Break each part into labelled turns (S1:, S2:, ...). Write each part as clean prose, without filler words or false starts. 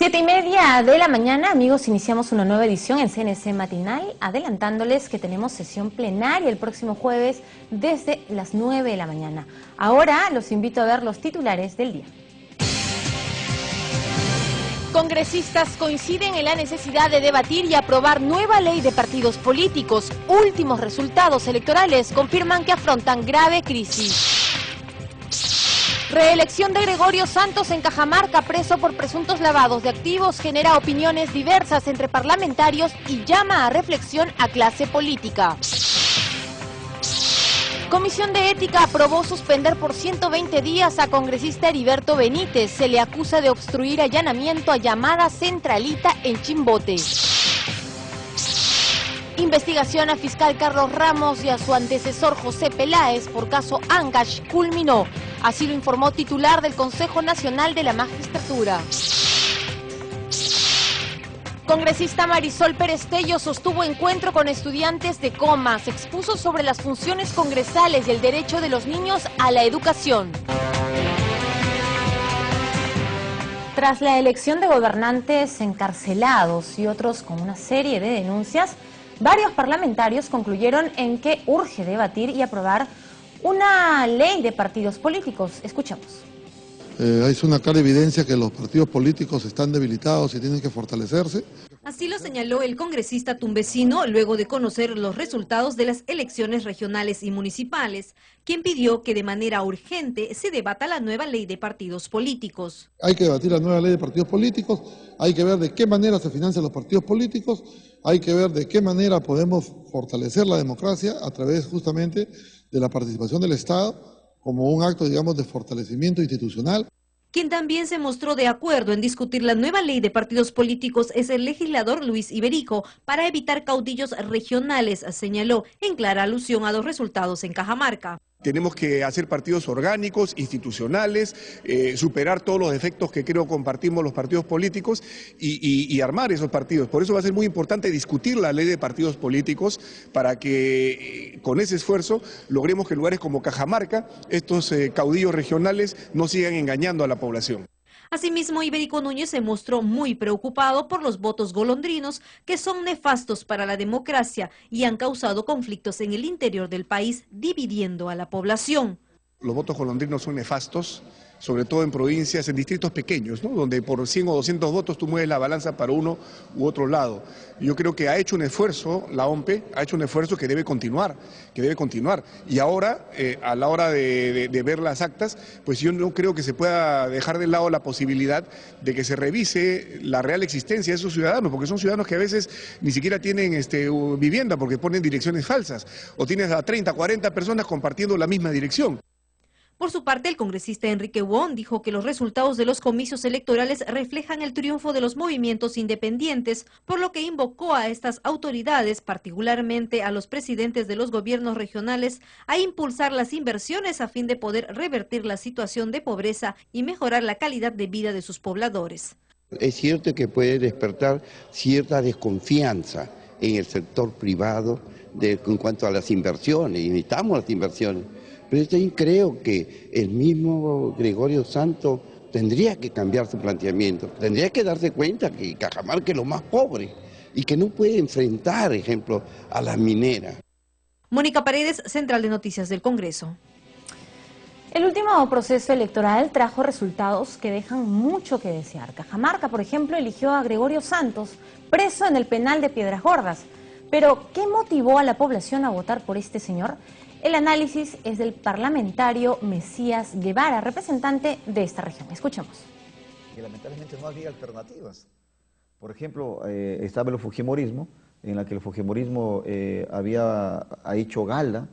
S1: 7:30 de la mañana, amigos, iniciamos una nueva edición en CNC Matinal, adelantándoles que tenemos sesión plenaria el próximo jueves desde las 9 de la mañana. Ahora los invito a ver los titulares del día.
S2: Congresistas coinciden en la necesidad de debatir y aprobar nueva ley de partidos políticos. Últimos resultados electorales confirman que afrontan grave crisis. Reelección de Gregorio Santos en Cajamarca, preso por presuntos lavados de activos, genera opiniones diversas entre parlamentarios y llama a reflexión a clase política. Comisión de Ética aprobó suspender por 120 días a congresista Heriberto Benítez. Se le acusa de obstruir allanamiento a llamada Centralita en Chimbote. Investigación a fiscal Carlos Ramos y a su antecesor José Peláez por caso Ancash culminó. Así lo informó titular del Consejo Nacional de la Magistratura. Congresista Marisol Perestello sostuvo encuentro con estudiantes de Coma. Se expuso sobre las funciones congresales y el derecho de los niños a la educación.
S1: Tras la elección de gobernantes encarcelados y otros con una serie de denuncias, varios parlamentarios concluyeron en que urge debatir y aprobar una ley de partidos políticos. Escuchamos.
S3: Es una clara evidencia que los partidos políticos están debilitados y tienen que fortalecerse.
S4: Así lo señaló el congresista tumbesino luego de conocer los resultados de las elecciones regionales y municipales, quien pidió que de manera urgente se debata la nueva ley de partidos políticos.
S3: Hay que debatir la nueva ley de partidos políticos, hay que ver de qué manera se financian los partidos políticos, hay que ver de qué manera podemos fortalecer la democracia a través justamente de la participación del Estado como un acto, digamos, de fortalecimiento institucional.
S4: Quien también se mostró de acuerdo en discutir la nueva ley de partidos políticos es el legislador Luis Iberico, para evitar caudillos regionales, señaló, en clara alusión a los resultados en Cajamarca.
S5: Tenemos que hacer partidos orgánicos, institucionales, superar todos los defectos que creo compartimos los partidos políticos y armar esos partidos. Por eso va a ser muy importante discutir la ley de partidos políticos para que con ese esfuerzo logremos que en lugares como Cajamarca estos caudillos regionales no sigan engañando a la población.
S4: Asimismo, Iberico Núñez se mostró muy preocupado por los votos golondrinos que son nefastos para la democracia y han causado conflictos en el interior del país, dividiendo a la población.
S5: Los votos golondrinos son nefastos, sobre todo en provincias, en distritos pequeños, ¿no? Donde por 100 o 200 votos tú mueves la balanza para uno u otro lado. Yo creo que ha hecho un esfuerzo, la OMPE ha hecho un esfuerzo que debe continuar. Y ahora, a la hora de ver las actas, pues yo no creo que se pueda dejar de lado la posibilidad de que se revise la real existencia de esos ciudadanos, porque son ciudadanos que a veces ni siquiera tienen vivienda porque ponen direcciones falsas, o tienes a 30, 40 personas compartiendo la misma dirección.
S4: Por su parte, el congresista Enrique Wong dijo que los resultados de los comicios electorales reflejan el triunfo de los movimientos independientes, por lo que invocó a estas autoridades, particularmente a los presidentes de los gobiernos regionales, a impulsar las inversiones a fin de poder revertir la situación de pobreza y mejorar la calidad de vida de sus pobladores.
S6: Es cierto que puede despertar cierta desconfianza en el sector privado en cuanto a las inversiones, y necesitamos las inversiones. Pero yo creo que el mismo Gregorio Santos tendría que cambiar su planteamiento, tendría que darse cuenta que Cajamarca es lo más pobre y que no puede enfrentar, ejemplo, a las mineras.
S4: Mónica Paredes, Central de Noticias del Congreso.
S1: El último proceso electoral trajo resultados que dejan mucho que desear. Cajamarca, por ejemplo, eligió a Gregorio Santos, preso en el penal de Piedras Gordas. Pero, ¿qué motivó a la población a votar por este señor? El análisis es del parlamentario Mesías Guevara, representante de esta región. Escuchemos.
S7: Y lamentablemente no había alternativas. Por ejemplo, estaba el fujimorismo, en la que el fujimorismo ha hecho gala,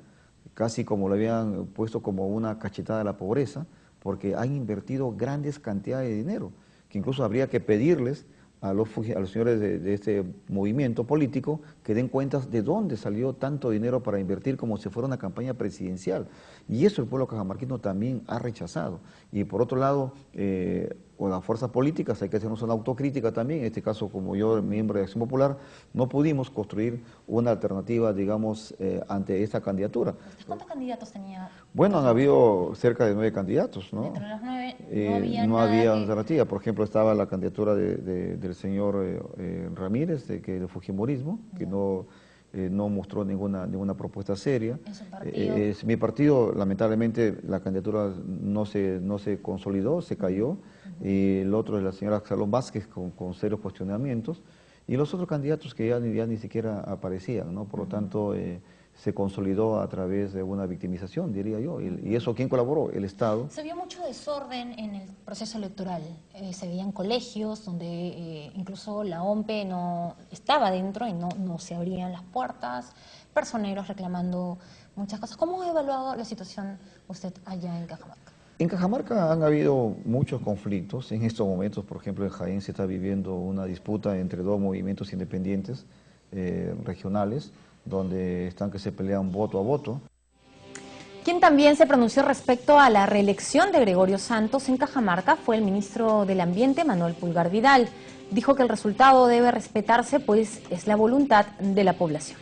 S7: casi como lo habían puesto como una cachetada a la pobreza, porque han invertido grandes cantidades de dinero, que incluso habría que pedirles a los señores de este movimiento político que den cuentas de dónde salió tanto dinero para invertir como si fuera una campaña presidencial. Y eso el pueblo cajamarquino también ha rechazado. Y por otro lado, o las fuerzas políticas hay que hacernos una autocrítica también. En este caso, como yo, miembro de Acción Popular, no pudimos construir una alternativa, digamos, ante esta candidatura.
S1: ¿Cuántos candidatos tenía?
S7: Bueno, han habido cerca de 9 candidatos, ¿no?
S1: Entre los 9
S7: no había alternativa. Por ejemplo, estaba la candidatura del señor Ramírez, del Fujimorismo, que no mostró ninguna propuesta seria.
S1: ¿En su partido?
S7: Mi partido, lamentablemente, la candidatura no se consolidó, se cayó. Y el otro es la señora Salón Vázquez con serios cuestionamientos. Y los otros candidatos que ya ni siquiera aparecían, ¿no? Por lo tanto, se consolidó a través de una victimización, diría yo. ¿Y eso quién colaboró? El Estado.
S1: Se vio mucho desorden en el proceso electoral. Se veían colegios donde incluso la OMPE no estaba dentro y no se abrían las puertas, personeros reclamando muchas cosas. ¿Cómo ha evaluado la situación usted allá en Cajamarca?
S7: En Cajamarca han habido muchos conflictos. En estos momentos, por ejemplo, en Jaén se está viviendo una disputa entre dos movimientos independientes regionales, donde están que se pelean voto a voto.
S1: Quien también se pronunció respecto a la reelección de Gregorio Santos en Cajamarca fue el ministro del Ambiente, Manuel Pulgar Vidal. Dijo que el resultado debe respetarse, pues es la voluntad de la población.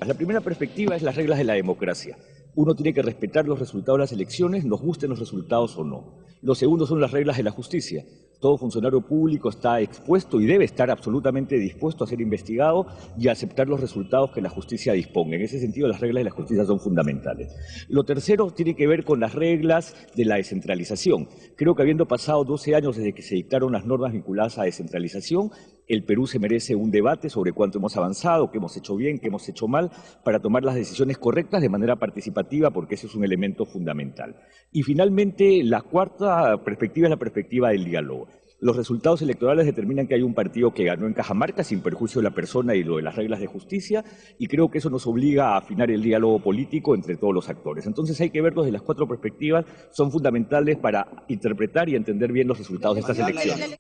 S8: La primera perspectiva es las reglas de la democracia. Uno tiene que respetar los resultados de las elecciones, nos gusten los resultados o no. Lo segundo son las reglas de la justicia. Todo funcionario público está expuesto y debe estar absolutamente dispuesto a ser investigado y a aceptar los resultados que la justicia disponga. En ese sentido, las reglas de la justicia son fundamentales. Lo tercero tiene que ver con las reglas de la descentralización. Creo que habiendo pasado 12 años desde que se dictaron las normas vinculadas a descentralización, el Perú se merece un debate sobre cuánto hemos avanzado, qué hemos hecho bien, qué hemos hecho mal, para tomar las decisiones correctas de manera participativa, porque ese es un elemento fundamental. Y finalmente, la cuarta perspectiva es la perspectiva del diálogo. Los resultados electorales determinan que hay un partido que ganó en Cajamarca sin perjuicio de la persona y lo de las reglas de justicia, y creo que eso nos obliga a afinar el diálogo político entre todos los actores. Entonces hay que verlos de las cuatro perspectivas, son fundamentales para interpretar y entender bien los resultados de estas elecciones.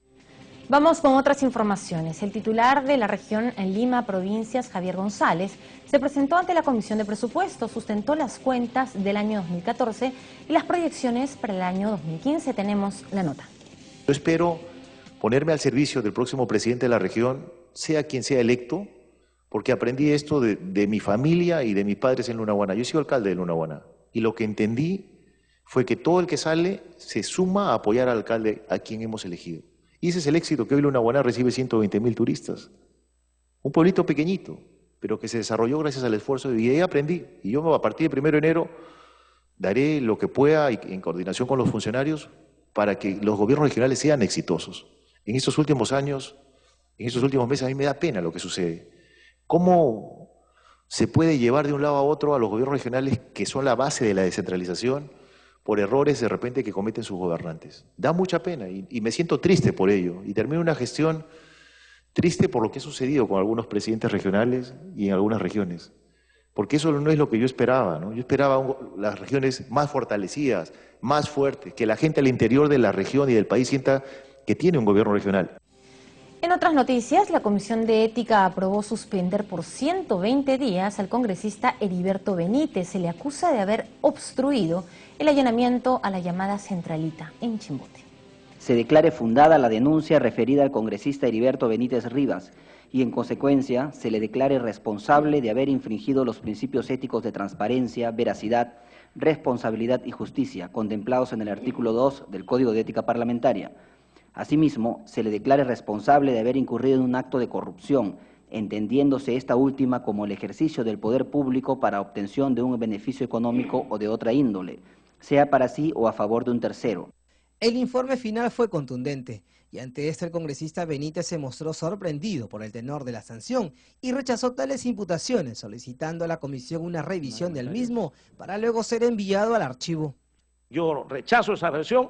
S1: Vamos con otras informaciones. El titular de la región en Lima, Provincias, Javier González, se presentó ante la Comisión de Presupuestos, sustentó las cuentas del año 2014 y las proyecciones para el año 2015. Tenemos la nota.
S9: Yo espero ponerme al servicio del próximo presidente de la región, sea quien sea electo, porque aprendí esto de mi familia y de mis padres en Lunahuaná. Yo he sido alcalde de Lunahuaná y lo que entendí fue que todo el que sale se suma a apoyar al alcalde a quien hemos elegido. Y ese es el éxito que hoy Lunahuaná recibe 120.000 turistas. Un pueblito pequeñito, pero que se desarrolló gracias al esfuerzo y ahí aprendí. Y yo a partir del 1 de enero daré lo que pueda y en coordinación con los funcionarios para que los gobiernos regionales sean exitosos. En estos últimos años, en estos últimos meses, a mí me da pena lo que sucede. ¿Cómo se puede llevar de un lado a otro a los gobiernos regionales que son la base de la descentralización por errores de repente que cometen sus gobernantes? Da mucha pena y me siento triste por ello. Y termino una gestión triste por lo que ha sucedido con algunos presidentes regionales y en algunas regiones. Porque eso no es lo que yo esperaba, ¿no? Yo esperaba las regiones más fortalecidas, más fuertes, que la gente al interior de la región y del país sienta que tiene un gobierno regional.
S1: En otras noticias, la Comisión de Ética aprobó suspender por 120 días al congresista Heriberto Benítez. Se le acusa de haber obstruido el allanamiento a la llamada Centralita en Chimbote.
S10: Se declare fundada la denuncia referida al congresista Heriberto Benítez Rivas y en consecuencia se le declare responsable de haber infringido los principios éticos de transparencia, veracidad, responsabilidad y justicia contemplados en el artículo 2 del Código de Ética Parlamentaria. Asimismo, se le declare responsable de haber incurrido en un acto de corrupción, entendiéndose esta última como el ejercicio del poder público para obtención de un beneficio económico o de otra índole, sea para sí o a favor de un tercero.
S11: El informe final fue contundente y ante esto el congresista Benítez se mostró sorprendido por el tenor de la sanción y rechazó tales imputaciones, solicitando a la comisión una revisión del mismo para luego ser enviado al archivo.
S12: Yo rechazo esa versión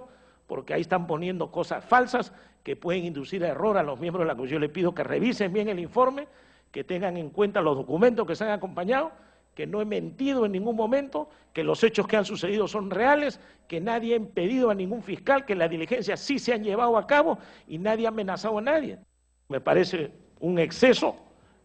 S12: porque ahí están poniendo cosas falsas que pueden inducir a error a los miembros de la comisión. Yo les pido que revisen bien el informe, que tengan en cuenta los documentos que se han acompañado, que no he mentido en ningún momento, que los hechos que han sucedido son reales, que nadie ha impedido a ningún fiscal, que las diligencias sí se han llevado a cabo y nadie ha amenazado a nadie. Me parece un exceso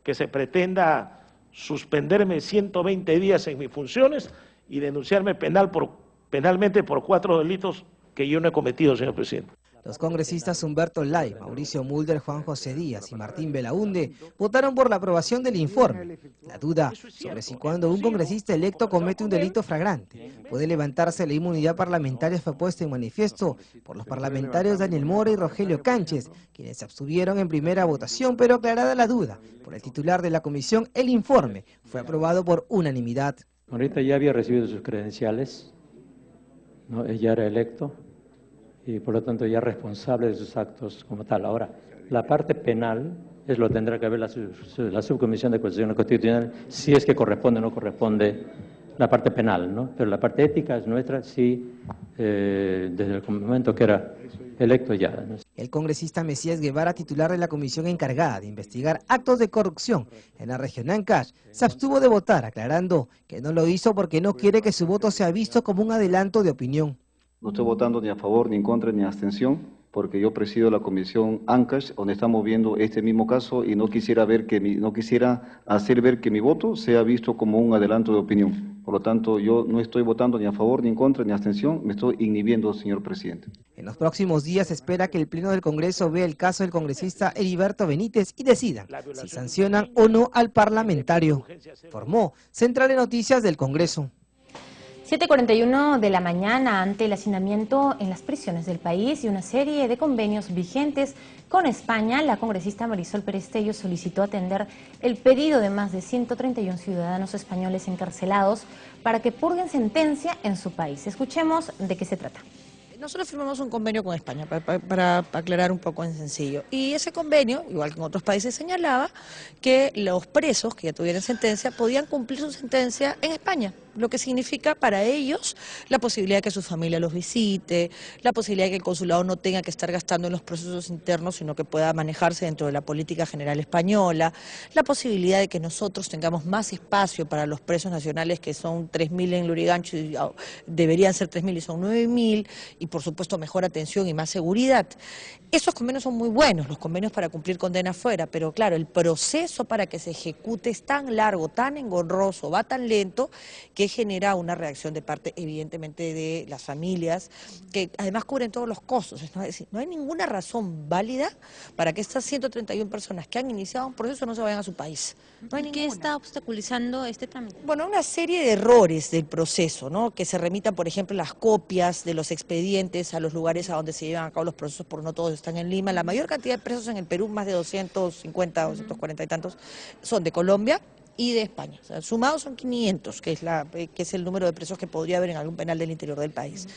S12: que se pretenda suspenderme 120 días en mis funciones y denunciarme penalmente por 4 delitos que yo no he cometido, señor presidente.
S11: Los congresistas Humberto Lay, Mauricio Mulder, Juan José Díaz y Martín Belaunde votaron por la aprobación del informe. La duda sobre si cuando un congresista electo comete un delito flagrante puede levantarse la inmunidad parlamentaria fue puesta en manifiesto por los parlamentarios Daniel Mora y Rogelio Cánchez, quienes se abstuvieron en primera votación, pero aclarada la duda por el titular de la comisión, el informe fue aprobado por unanimidad.
S13: Ahorita ya había recibido sus credenciales, ¿no? Ya era electo y por lo tanto ya responsable de sus actos como tal. Ahora, la parte penal es lo tendrá que ver la subcomisión de Constitución Constitucional, si es que corresponde o no corresponde la parte penal, ¿no? Pero la parte ética es nuestra, sí, desde el momento que era electo ya, ¿no?
S11: El congresista Mesías Guevara, titular de la comisión encargada de investigar actos de corrupción en la región Ancash, se abstuvo de votar, aclarando que no lo hizo porque no quiere que su voto sea visto como un adelanto de opinión.
S14: No estoy votando ni a favor, ni en contra, ni a abstención, porque yo presido la comisión Ancash, donde estamos viendo este mismo caso y no quisiera hacer ver que mi voto sea visto como un adelanto de opinión. Por lo tanto, yo no estoy votando ni a favor, ni en contra, ni a abstención, me estoy inhibiendo, señor presidente.
S11: En los próximos días se espera que el Pleno del Congreso vea el caso del congresista Heriberto Benítez y decidan si sancionan o no al parlamentario. Informó Central de Noticias del Congreso.
S1: 7:41 de la mañana, ante el hacinamiento en las prisiones del país y una serie de convenios vigentes con España, la congresista Marisol Perestello solicitó atender el pedido de más de 131 ciudadanos españoles encarcelados para que purguen sentencia en su país. Escuchemos de qué se trata.
S15: Nosotros firmamos un convenio con España, para aclarar un poco en sencillo. Y ese convenio, igual que en otros países, señalaba que los presos que ya tuvieran sentencia podían cumplir su sentencia en España, lo que significa para ellos la posibilidad de que su familia los visite, la posibilidad de que el consulado no tenga que estar gastando en los procesos internos, sino que pueda manejarse dentro de la política general española, la posibilidad de que nosotros tengamos más espacio para los presos nacionales, que son 3.000 en Lurigancho, y deberían ser 3.000 y son 9.000, y por supuesto mejor atención y más seguridad. Esos convenios son muy buenos, los convenios para cumplir condena fuera, pero claro, el proceso para que se ejecute es tan largo, tan engorroso, va tan lento, que genera una reacción de parte, evidentemente, de las familias, que además cubren todos los costos. Es decir, no hay ninguna razón válida para que estas 131 personas que han iniciado un proceso no se vayan a su país. No hay
S16: ¿Qué está obstaculizando este trámite?
S15: Bueno, una serie de errores del proceso, ¿no? Que se remitan, por ejemplo, las copias de los expedientes a los lugares a donde se llevan a cabo los procesos, porque no todos están en Lima. La mayor cantidad de presos en el Perú, más de 250, 240 y tantos, son de Colombia y de España. O sea, sumados son 500, que es el número de presos que podría haber en algún penal del interior del país.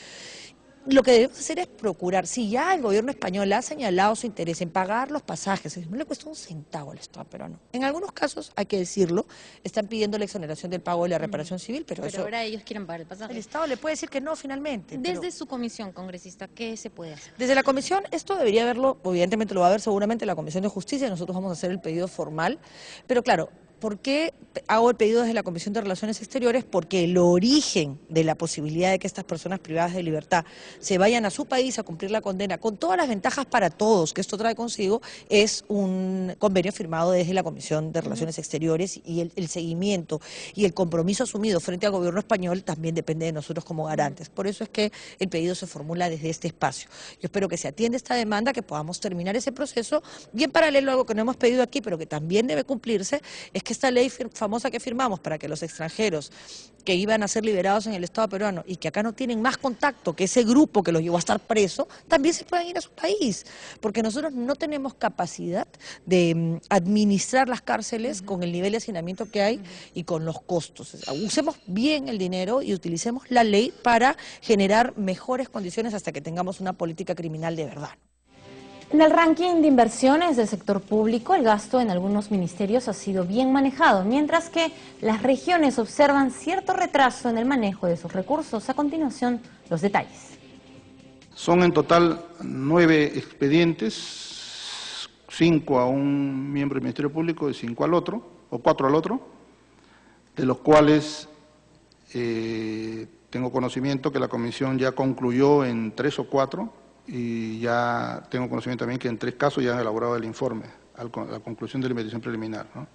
S15: Lo que debemos hacer es procurar, si ya el gobierno español ha señalado su interés en pagar los pasajes, no le cuesta un centavo al Estado peruano. En algunos casos, hay que decirlo, están pidiendo la exoneración del pago de la reparación civil, pero eso,
S16: ahora ellos quieren pagar el pasaje.
S15: El Estado le puede decir que no finalmente.
S16: Desde su comisión, congresista, ¿qué se puede hacer?
S15: Desde la comisión, esto debería verlo, evidentemente lo va a ver seguramente la Comisión de Justicia, y nosotros vamos a hacer el pedido formal, pero claro, ¿por qué hago el pedido desde la Comisión de Relaciones Exteriores? Porque el origen de la posibilidad de que estas personas privadas de libertad se vayan a su país a cumplir la condena, con todas las ventajas para todos que esto trae consigo, es un convenio firmado desde la Comisión de Relaciones Exteriores, y el seguimiento y el compromiso asumido frente al gobierno español también depende de nosotros como garantes. Por eso es que el pedido se formula desde este espacio. Yo espero que se atienda esta demanda, que podamos terminar ese proceso, y en paralelo, algo que no hemos pedido aquí, pero que también debe cumplirse, es que esta ley famosa que firmamos para que los extranjeros que iban a ser liberados en el Estado peruano y que acá no tienen más contacto que ese grupo que los llevó a estar preso, también se puedan ir a su país, porque nosotros no tenemos capacidad de administrar las cárceles con el nivel de hacinamiento que hay y con los costos. Usemos bien el dinero y utilicemos la ley para generar mejores condiciones hasta que tengamos una política criminal de verdad.
S1: En el ranking de inversiones del sector público, el gasto en algunos ministerios ha sido bien manejado, mientras que las regiones observan cierto retraso en el manejo de sus recursos. A continuación, los detalles.
S17: Son en total 9 expedientes, 5 a un miembro del Ministerio Público y 5 al otro, o 4 al otro, de los cuales tengo conocimiento que la comisión ya concluyó en 3 o 4, y ya tengo conocimiento también que en 3 casos ya han elaborado el informe a la conclusión de la investigación preliminar, ¿no?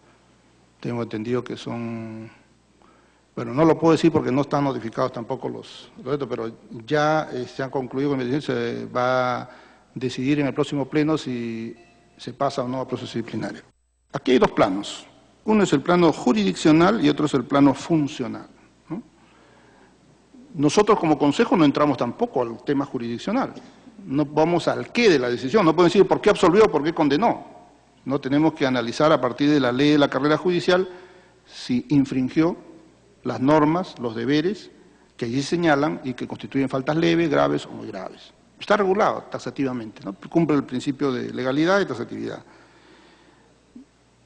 S17: Tengo entendido que son, bueno, no lo puedo decir porque no están notificados tampoco los datos, pero ya se han concluido con la investigación, se va decidir en el próximo pleno si se pasa o no a proceso disciplinario. Aquí hay dos planos. Uno es el plano jurisdiccional y otro es el plano funcional, ¿no? Nosotros como Consejo no entramos tampoco al tema jurisdiccional. No vamos al qué de la decisión. No podemos decir por qué absolvió o por qué condenó. No tenemos que analizar a partir de la ley de la carrera judicial si infringió las normas, los deberes que allí señalan y que constituyen faltas leves, graves o muy graves. Está regulado taxativamente, ¿no? Cumple el principio de legalidad y taxatividad.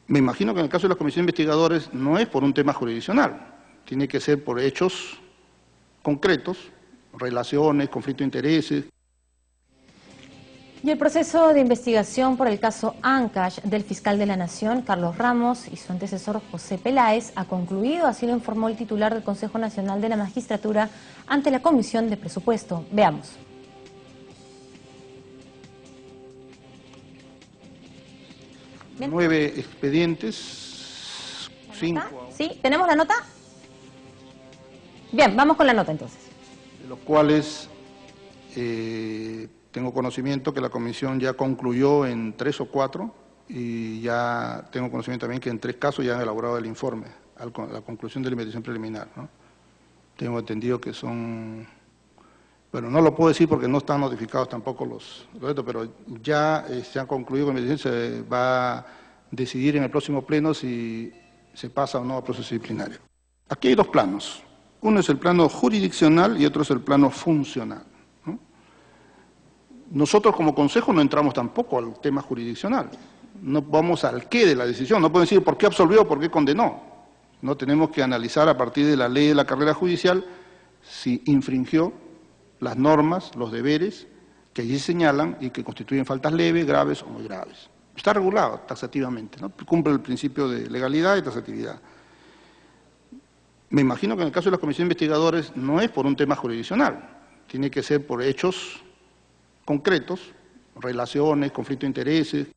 S17: Me imagino que en el caso de la Comisión de Investigadores no es por un tema jurisdiccional, tiene que ser por hechos concretos, relaciones, conflicto de intereses.
S1: Y el proceso de investigación por el caso Ancash del fiscal de la Nación, Carlos Ramos, y su antecesor José Peláez ha concluido, así lo informó el titular del Consejo Nacional de la Magistratura ante la Comisión de Presupuesto. Veamos.
S17: Bien. 9 expedientes, 5.
S1: ¿Sí? ¿Tenemos la nota? Bien, vamos con la nota entonces.
S17: De los cuales tengo conocimiento que la comisión ya concluyó en 3 o 4 y ya tengo conocimiento también que en 3 casos ya han elaborado el informe, la conclusión de la investigación preliminar, ¿no? Tengo entendido que son, bueno, no lo puedo decir porque no están notificados tampoco los datos, pero ya se han concluido con la investigación, se va a decidir en el próximo pleno si se pasa o no a proceso disciplinario. Aquí hay dos planos. Uno es el plano jurisdiccional y otro es el plano funcional, ¿no? Nosotros como Consejo no entramos tampoco al tema jurisdiccional. No vamos al qué de la decisión. No podemos decir por qué absolvió o por qué condenó. No tenemos que analizar a partir de la ley de la carrera judicial si infringió las normas, los deberes que allí señalan y que constituyen faltas leves, graves o muy graves. Está regulado taxativamente, ¿no? Cumple el principio de legalidad y taxatividad. Me imagino que en el caso de la Comisión de Investigadores no es por un tema jurisdiccional, tiene que ser por hechos concretos, relaciones, conflicto de intereses.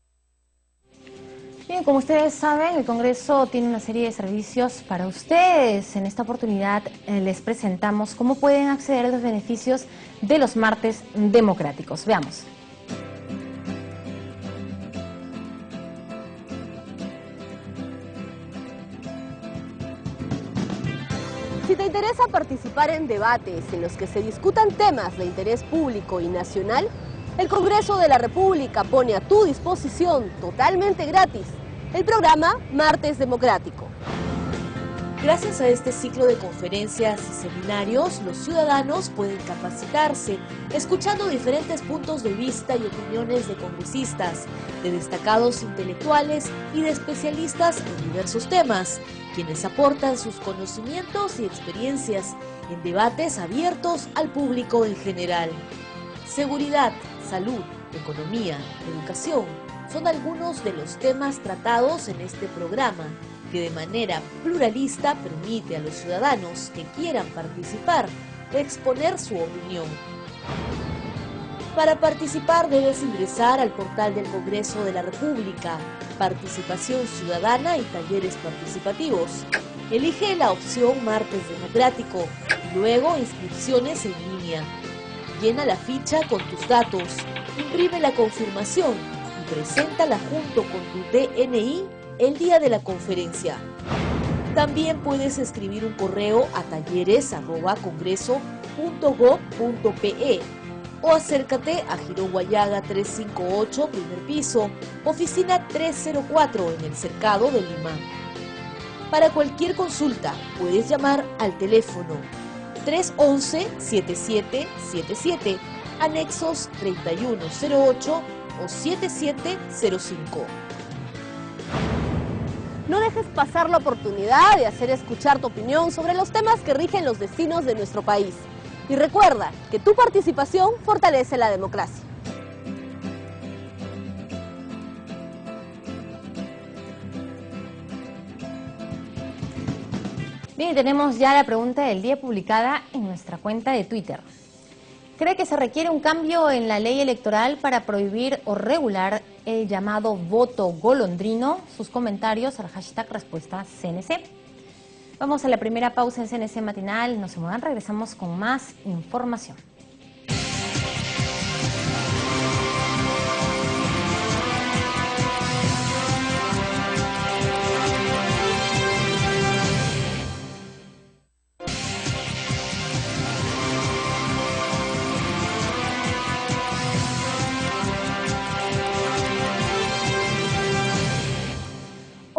S1: Bien, como ustedes saben, el Congreso tiene una serie de servicios para ustedes. En esta oportunidad les presentamos cómo pueden acceder a los beneficios de los martes democráticos. Veamos.
S18: Si te interesa participar en debates en los que se discutan temas de interés público y nacional, el Congreso de la República pone a tu disposición, totalmente gratis, el programa Martes Democrático. Gracias a este ciclo de conferencias y seminarios, los ciudadanos pueden capacitarse, escuchando diferentes puntos de vista y opiniones de congresistas, de destacados intelectuales y de especialistas en diversos temas, quienes aportan sus conocimientos y experiencias en debates abiertos al público en general. Seguridad, salud, economía, educación son algunos de los temas tratados en este programa, que de manera pluralista permite a los ciudadanos que quieran participar exponer su opinión. Para participar debes ingresar al portal del Congreso de la República, Participación Ciudadana y Talleres Participativos. Elige la opción Martes Democrático y luego Inscripciones en línea. Llena la ficha con tus datos, imprime la confirmación y preséntala junto con tu DNI el día de la conferencia. También puedes escribir un correo a talleres@congreso.gov.pe o acércate a Girón Guayaga 358, primer piso, oficina 304 en el Cercado de Lima. Para cualquier consulta puedes llamar al teléfono 311-7777, anexos 3108 o 7705. No dejes pasar la oportunidad de hacer escuchar tu opinión sobre los temas que rigen los destinos de nuestro país. Y recuerda que tu participación fortalece la democracia.
S1: Bien, tenemos ya la pregunta del día publicada en nuestra cuenta de Twitter. ¿Cree que se requiere un cambio en la ley electoral para prohibir o regular el llamado voto golondrino? Sus comentarios al hashtag respuesta CNC. Vamos a la primera pausa en CNC Matinal. No se muevan, regresamos con más información.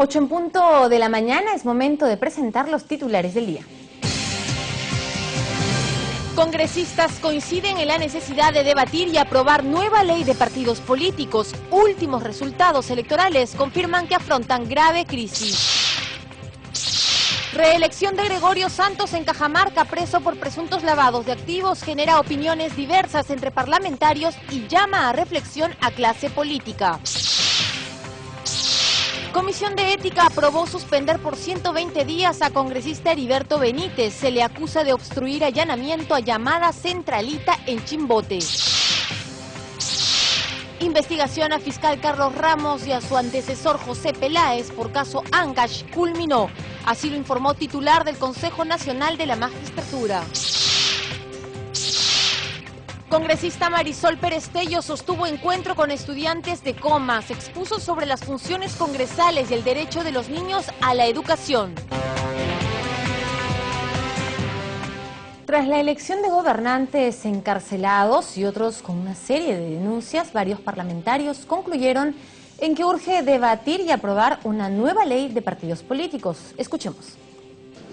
S1: 8:00 a.m, es momento de presentar los titulares del día.
S2: Congresistas coinciden en la necesidad de debatir y aprobar nueva ley de partidos políticos. Últimos resultados electorales confirman que afrontan grave crisis. Reelección de Gregorio Santos en Cajamarca, preso por presuntos lavados de activos, genera opiniones diversas entre parlamentarios y llama a reflexión a clase política. Comisión de Ética aprobó suspender por 120 días a congresista Heriberto Benítez. Se le acusa de obstruir allanamiento a llamada Centralita en Chimbote. Investigación a fiscal Carlos Ramos y a su antecesor José Peláez por caso Ancash culminó. Así lo informó titular del Consejo Nacional de la Magistratura. Congresista Marisol Perestello sostuvo encuentro con estudiantes de Comas, expuso sobre las funciones congresales y el derecho de los niños a la educación.
S1: Tras la elección de gobernantes encarcelados y otros con una serie de denuncias, varios parlamentarios concluyeron en que urge debatir y aprobar una nueva ley de partidos políticos. Escuchemos.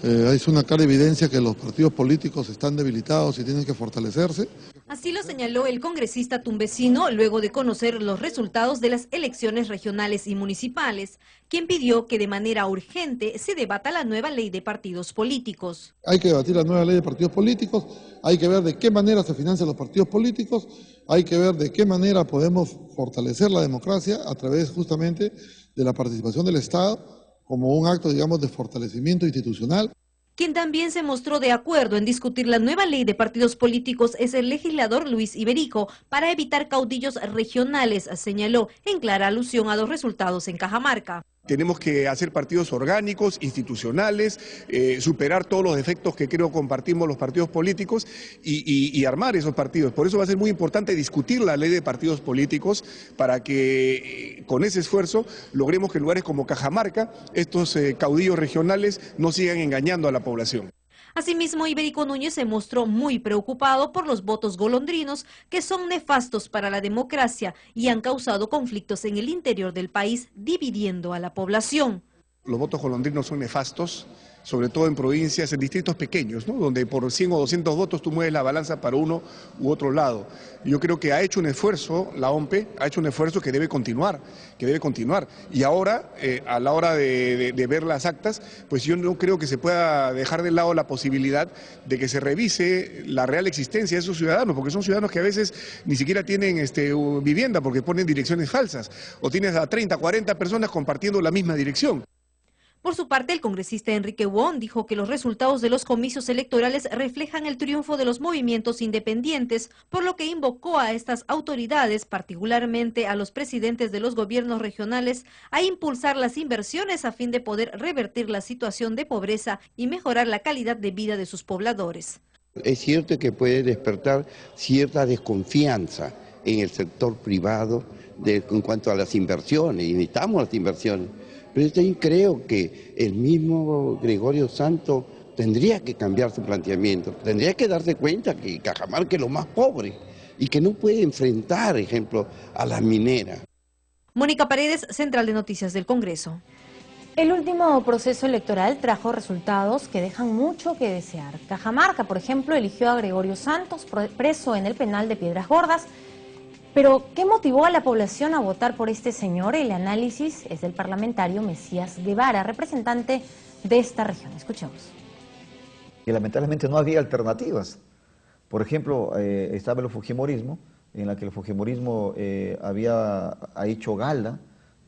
S3: Es una clara evidencia que los partidos políticos están debilitados y tienen que fortalecerse.
S4: Así lo señaló el congresista tumbesino luego de conocer los resultados de las elecciones regionales y municipales, quien pidió que de manera urgente se debata la nueva ley de partidos políticos.
S3: Hay que debatir la nueva ley de partidos políticos, hay que ver de qué manera se financian los partidos políticos, hay que ver de qué manera podemos fortalecer la democracia a través justamente de la participación del Estado, como un acto, digamos, de fortalecimiento institucional.
S4: Quien también se mostró de acuerdo en discutir la nueva ley de partidos políticos es el legislador Luis Iberico, para evitar caudillos regionales, señaló, en clara alusión a los resultados en Cajamarca.
S5: Tenemos que hacer partidos orgánicos, institucionales, superar todos los defectos que creo compartimos los partidos políticos y armar esos partidos. Por eso va a ser muy importante discutir la ley de partidos políticos para que con ese esfuerzo logremos que en lugares como Cajamarca estos caudillos regionales no sigan engañando a la población.
S4: Asimismo, Iberico Núñez se mostró muy preocupado por los votos golondrinos que son nefastos para la democracia y han causado conflictos en el interior del país, dividiendo a la población.
S5: Los votos golondrinos son nefastos, sobre todo en provincias, en distritos pequeños, ¿no? Donde por 100 o 200 votos tú mueves la balanza para uno u otro lado. Yo creo que ha hecho un esfuerzo, la OMPE, ha hecho un esfuerzo que debe continuar. Y ahora, a la hora de ver las actas, pues yo no creo que se pueda dejar de lado la posibilidad de que se revise la real existencia de esos ciudadanos, porque son ciudadanos que a veces ni siquiera tienen vivienda porque ponen direcciones falsas, o tienes a 30, 40 personas compartiendo la misma dirección.
S4: Por su parte, el congresista Enrique Wong dijo que los resultados de los comicios electorales reflejan el triunfo de los movimientos independientes, por lo que invocó a estas autoridades, particularmente a los presidentes de los gobiernos regionales, a impulsar las inversiones a fin de poder revertir la situación de pobreza y mejorar la calidad de vida de sus pobladores.
S6: Es cierto que puede despertar cierta desconfianza en el sector privado en cuanto a las inversiones, y necesitamos las inversiones. Pero yo también creo que el mismo Gregorio Santos tendría que cambiar su planteamiento, tendría que darse cuenta que Cajamarca es lo más pobre y que no puede enfrentar, ejemplo, a las mineras.
S4: Mónica Paredes, Central de Noticias del Congreso.
S1: El último proceso electoral trajo resultados que dejan mucho que desear. Cajamarca, por ejemplo, eligió a Gregorio Santos, preso en el penal de Piedras Gordas. Pero, ¿qué motivó a la población a votar por este señor? El análisis es del parlamentario Mesías Guevara, representante de esta región. Escuchemos.
S7: Y lamentablemente no había alternativas. Por ejemplo, estaba el fujimorismo, en la que el fujimorismo había hecho gala,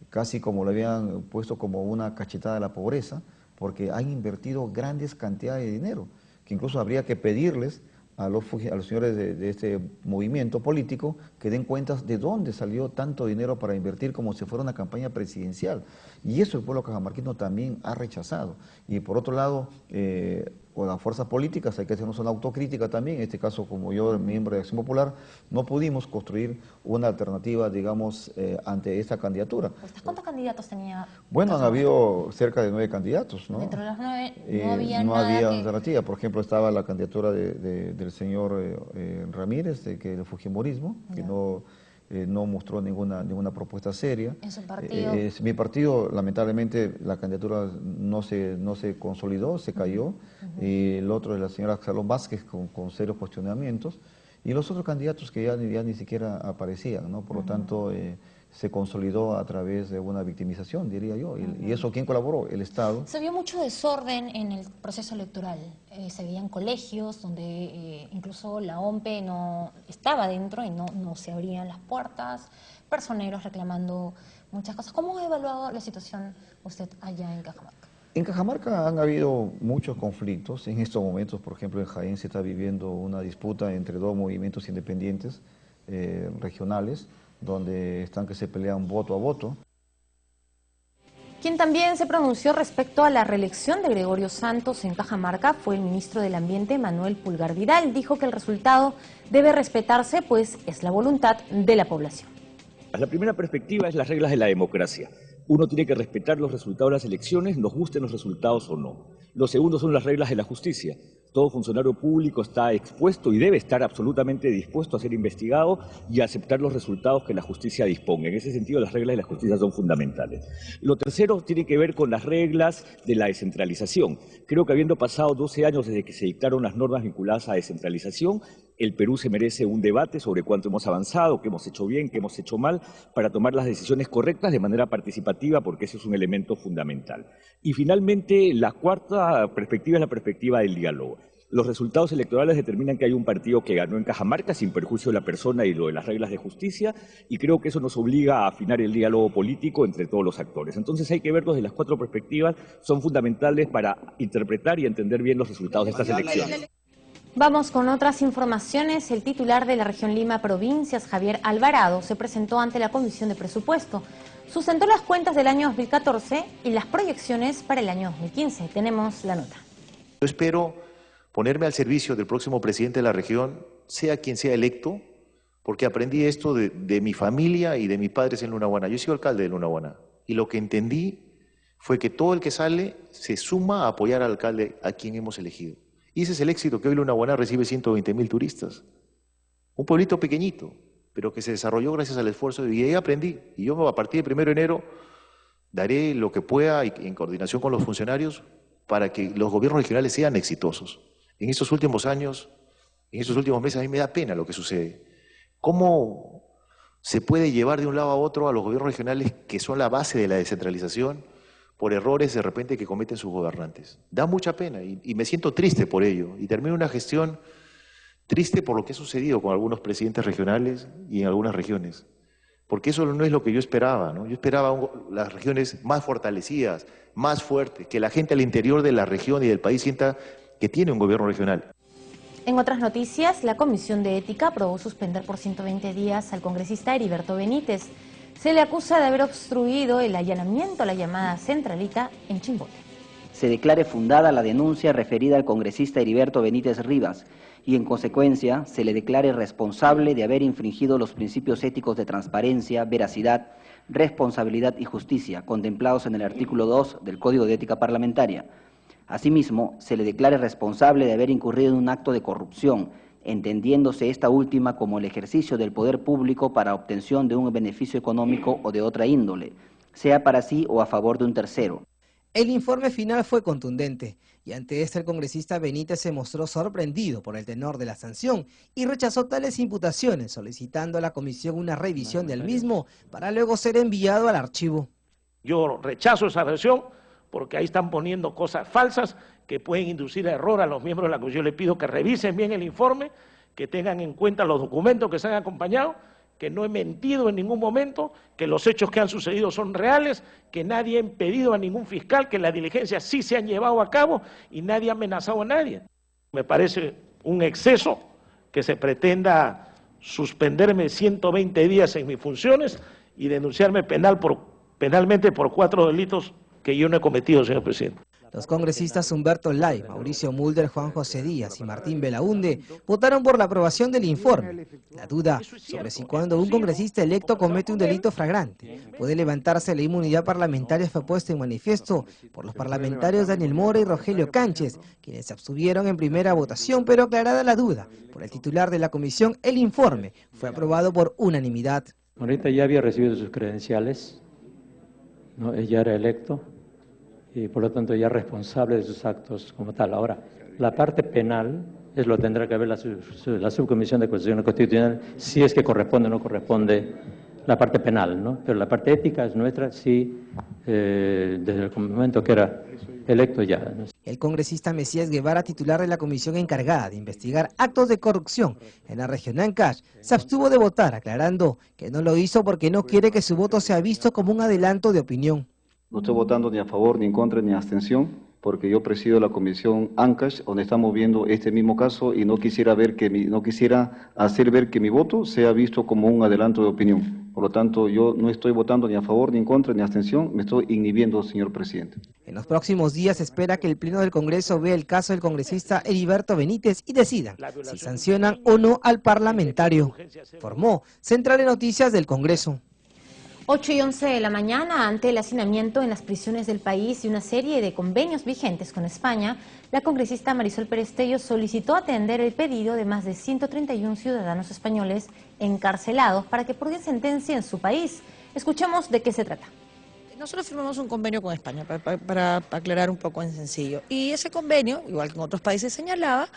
S7: casi como lo habían puesto como una cachetada a la pobreza, porque han invertido grandes cantidades de dinero, que incluso habría que pedirles a los señores de este movimiento político que den cuentas de dónde salió tanto dinero para invertir como si fuera una campaña presidencial. Y eso el pueblo cajamarquino también ha rechazado. Y por otro lado, con las fuerzas políticas hay que hacernos una autocrítica también. En este caso, como yo, miembro de Acción Popular, no pudimos construir una alternativa, digamos, ante esta candidatura.
S1: ¿Cuántos candidatos tenía?
S7: Bueno, han habido cerca de 9 candidatos, ¿no?
S1: Dentro de los 9
S7: no había alternativa. Por ejemplo, estaba la candidatura del señor Ramírez, del fujimorismo, que no no mostró ninguna propuesta seria.
S16: ¿En su partido?
S7: Mi partido, lamentablemente, la candidatura no se consolidó, se cayó. Y el otro es la señora Salón Vázquez con serios cuestionamientos. Y los otros candidatos que ya ni siquiera aparecían, ¿no? Por lo tanto, se consolidó a través de una victimización, diría yo. ¿Y eso quién colaboró? El Estado.
S16: Se vio mucho desorden en el proceso electoral. Se veían colegios donde incluso la OMPE no estaba dentro y no se abrían las puertas, personeros reclamando muchas cosas. ¿Cómo ha evaluado la situación usted allá en Cajamarca?
S7: En Cajamarca han habido muchos conflictos. En estos momentos, por ejemplo, en Jaén se está viviendo una disputa entre dos movimientos independientes regionales, donde están que se pelean voto a voto.
S1: Quien también se pronunció respecto a la reelección de Gregorio Santos en Cajamarca fue el ministro del Ambiente, Manuel Pulgar Vidal. Dijo que el resultado debe respetarse, pues es la voluntad de la población.
S8: La primera perspectiva es las reglas de la democracia. Uno tiene que respetar los resultados de las elecciones, nos gusten los resultados o no. Lo segundo son las reglas de la justicia. Todo funcionario público está expuesto y debe estar absolutamente dispuesto a ser investigado y a aceptar los resultados que la justicia disponga. En ese sentido, las reglas de la justicia son fundamentales. Lo tercero tiene que ver con las reglas de la descentralización. Creo que habiendo pasado 12 años desde que se dictaron las normas vinculadas a descentralización, el Perú se merece un debate sobre cuánto hemos avanzado, qué hemos hecho bien, qué hemos hecho mal, para tomar las decisiones correctas de manera participativa, porque ese es un elemento fundamental. Y finalmente, la cuarta perspectiva es la perspectiva del diálogo. Los resultados electorales determinan que hay un partido que ganó en Cajamarca sin perjuicio de la persona y lo de las reglas de justicia, y creo que eso nos obliga a afinar el diálogo político entre todos los actores. Entonces hay que verlos de las cuatro perspectivas, son fundamentales para interpretar y entender bien los resultados de estas elecciones.
S1: Vamos con otras informaciones. El titular de la región Lima Provincias, Javier Alvarado, se presentó ante la Comisión de Presupuesto. Sustentó las cuentas del año 2014 y las proyecciones para el año 2015. Tenemos la nota.
S9: Yo espero ponerme al servicio del próximo presidente de la región, sea quien sea electo, porque aprendí esto de mi familia y de mis padres en Lunahuaná. Yo he sido alcalde de Lunahuaná y lo que entendí fue que todo el que sale se suma a apoyar al alcalde a quien hemos elegido. Y ese es el éxito que hoy Lunahuaná recibe 120.000 turistas. Un pueblito pequeñito, pero que se desarrolló gracias al esfuerzo y ahí aprendí. Y yo a partir del 1 de enero daré lo que pueda y en coordinación con los funcionarios para que los gobiernos regionales sean exitosos. En estos últimos años, en estos últimos meses, a mí me da pena lo que sucede. ¿Cómo se puede llevar de un lado a otro a los gobiernos regionales que son la base de la descentralización por errores de repente que cometen sus gobernantes? Da mucha pena y me siento triste por ello. Y termino una gestión triste por lo que ha sucedido con algunos presidentes regionales y en algunas regiones. Porque eso no es lo que yo esperaba, ¿no? Yo esperaba las regiones más fortalecidas, más fuertes, que la gente al interior de la región y del país sienta que tiene un gobierno regional.
S1: En otras noticias, la Comisión de Ética aprobó suspender por 120 días al congresista Heriberto Benítez. Se le acusa de haber obstruido el allanamiento a la llamada Centralita en Chimbote.
S10: Se declare fundada la denuncia referida al congresista Heriberto Benítez Rivas y en consecuencia se le declare responsable de haber infringido los principios éticos de transparencia, veracidad, responsabilidad y justicia contemplados en el artículo 2 del Código de Ética Parlamentaria. Asimismo, se le declare responsable de haber incurrido en un acto de corrupción, entendiéndose esta última como el ejercicio del poder público para obtención de un beneficio económico o de otra índole, sea para sí o a favor de un tercero.
S11: El informe final fue contundente y ante esto el congresista Benítez se mostró sorprendido por el tenor de la sanción y rechazó tales imputaciones, solicitando a la comisión una revisión del mismo para luego ser enviado al archivo.
S12: Yo rechazo esa versión porque ahí están poniendo cosas falsas que pueden inducir a error a los miembros de la comisión. Yo les pido que revisen bien el informe, que tengan en cuenta los documentos que se han acompañado, que no he mentido en ningún momento, que los hechos que han sucedido son reales, que nadie ha impedido a ningún fiscal, que las diligencias sí se han llevado a cabo y nadie ha amenazado a nadie. Me parece un exceso que se pretenda suspenderme 120 días en mis funciones y denunciarme penalmente por 4 delitos que yo no he cometido, señor presidente.
S11: Los congresistas Humberto Lay, Mauricio Mulder, Juan José Díaz y Martín Belaunde votaron por la aprobación del informe. La duda sobre si cuando un congresista electo comete un delito flagrante puede levantarse la inmunidad parlamentaria fue puesta en manifiesto por los parlamentarios Daniel Mora y Rogelio Cánchez, quienes se abstuvieron en primera votación, pero aclarada la duda por el titular de la comisión, el informe fue aprobado por unanimidad.
S13: Ahorita ya había recibido sus credenciales, ¿no? Ya era electo y por lo tanto ya responsable de sus actos como tal. Ahora, la parte penal lo tendrá que ver la Subcomisión de Constitución Constitucional, si es que corresponde o no corresponde la parte penal, ¿no? Pero la parte ética es nuestra, sí, desde el momento que era electo ya, ¿no?
S11: El congresista Mesías Guevara, titular de la comisión encargada de investigar actos de corrupción en la región Ancash, se abstuvo de votar, aclarando que no lo hizo porque no quiere que su voto sea visto como un adelanto de opinión.
S14: No estoy votando ni a favor, ni en contra, ni a abstención, porque yo presido la comisión Ancash, donde estamos viendo este mismo caso y no quisiera hacer ver que mi voto sea visto como un adelanto de opinión. Por lo tanto, yo no estoy votando ni a favor, ni en contra, ni a abstención, me estoy inhibiendo, señor presidente.
S11: En los próximos días se espera que el Pleno del Congreso vea el caso del congresista Heriberto Benítez y decidan si sancionan o no al parlamentario. Informó Central de Noticias del Congreso.
S1: 8 y 11 de la mañana, ante el hacinamiento en las prisiones del país y una serie de convenios vigentes con España, la congresista Marisol Pérez Tello solicitó atender el pedido de más de 131 ciudadanos españoles encarcelados para que purguen sentencia en su país. Escuchemos de qué se trata.
S15: Nosotros firmamos un convenio con España, para aclarar un poco en sencillo. Y ese convenio, igual que en otros países, señalaba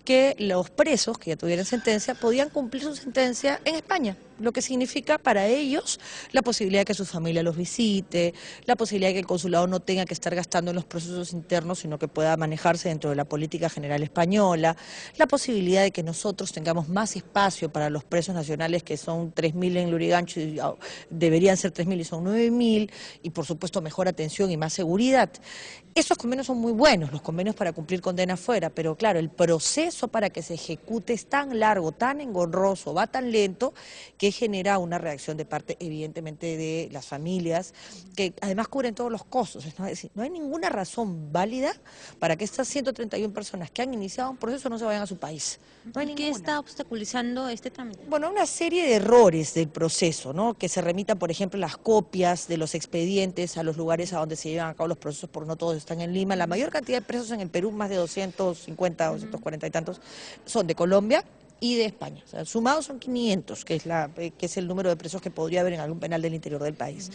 S15: que los presos que ya tuvieran sentencia podían cumplir su sentencia en España, lo que significa para ellos la posibilidad de que su familia los visite, la posibilidad de que el consulado no tenga que estar gastando en los procesos internos, sino que pueda manejarse dentro de la política general española, la posibilidad de que nosotros tengamos más espacio para los presos nacionales, que son 3.000 en Lurigancho, y deberían ser 3.000 y son 9.000, y por supuesto mejor atención y más seguridad. Esos convenios son muy buenos, los convenios para cumplir condena fuera, pero claro, el proceso para que se ejecute es tan largo, tan engorroso, va tan lento, que genera una reacción de parte, evidentemente, de las familias, que además cubren todos los costos. Es decir, no hay ninguna razón válida para que estas 131 personas que han iniciado un proceso no se vayan a su país. No hay
S16: ¿Qué está obstaculizando este trámite?
S15: Bueno, una serie de errores del proceso, ¿no? Que se remitan, por ejemplo, las copias de los expedientes a los lugares a donde se llevan a cabo los procesos, porque no todos están en Lima. La mayor cantidad de presos en el Perú, más de 250, 240 y tantos, son de Colombia y de España. O sea, sumados son 500, que es el número de presos que podría haber en algún penal del interior del país.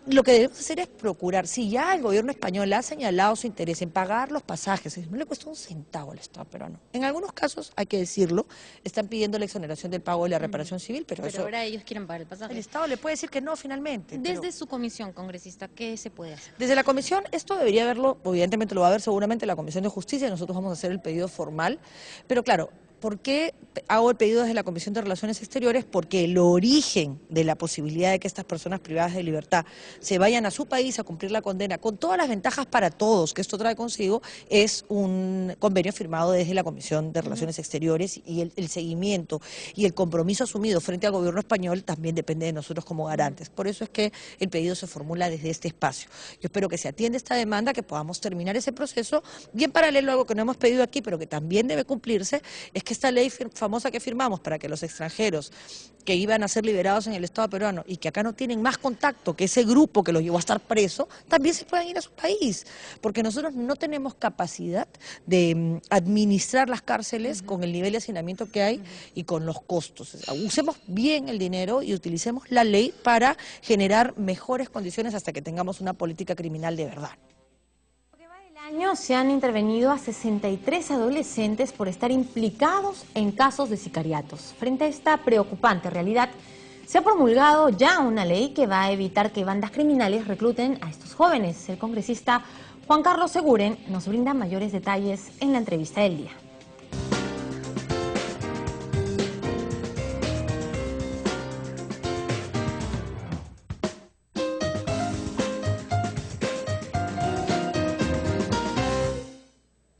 S15: Lo que debemos hacer es procurar, si ya el gobierno español ha señalado su interés en pagar los pasajes, no le cuesta un centavo al Estado peruano. En algunos casos, hay que decirlo, están pidiendo la exoneración del pago de la reparación civil, pero eso,
S16: ahora ellos quieren pagar el pasaje.
S15: El Estado le puede decir que no finalmente.
S16: Desde su comisión, congresista, ¿qué se puede hacer?
S15: Desde la comisión, esto debería verlo, evidentemente lo va a ver seguramente la Comisión de Justicia, nosotros vamos a hacer el pedido formal, pero claro, ¿por qué hago el pedido desde la Comisión de Relaciones Exteriores? Porque el origen de la posibilidad de que estas personas privadas de libertad se vayan a su país a cumplir la condena, con todas las ventajas para todos que esto trae consigo, es un convenio firmado desde la Comisión de Relaciones Exteriores, y el seguimiento y el compromiso asumido frente al gobierno español también depende de nosotros como garantes. Por eso es que el pedido se formula desde este espacio. Yo espero que se atienda esta demanda, que podamos terminar ese proceso, y en paralelo, algo que no hemos pedido aquí, pero que también debe cumplirse, es que esta ley famosa que firmamos para que los extranjeros que iban a ser liberados en el Estado peruano y que acá no tienen más contacto que ese grupo que los llevó a estar preso, también se puedan ir a su país, porque nosotros no tenemos capacidad de administrar las cárceles con el nivel de hacinamiento que hay y con los costos. O sea, usemos bien el dinero y utilicemos la ley para generar mejores condiciones hasta que tengamos una política criminal de verdad.
S1: Año se han intervenido a 63 adolescentes por estar implicados en casos de sicariatos. Frente a esta preocupante realidad, se ha promulgado ya una ley que va a evitar que bandas criminales recluten a estos jóvenes. El congresista Juan Carlos Seguren nos brinda mayores detalles en la entrevista del día.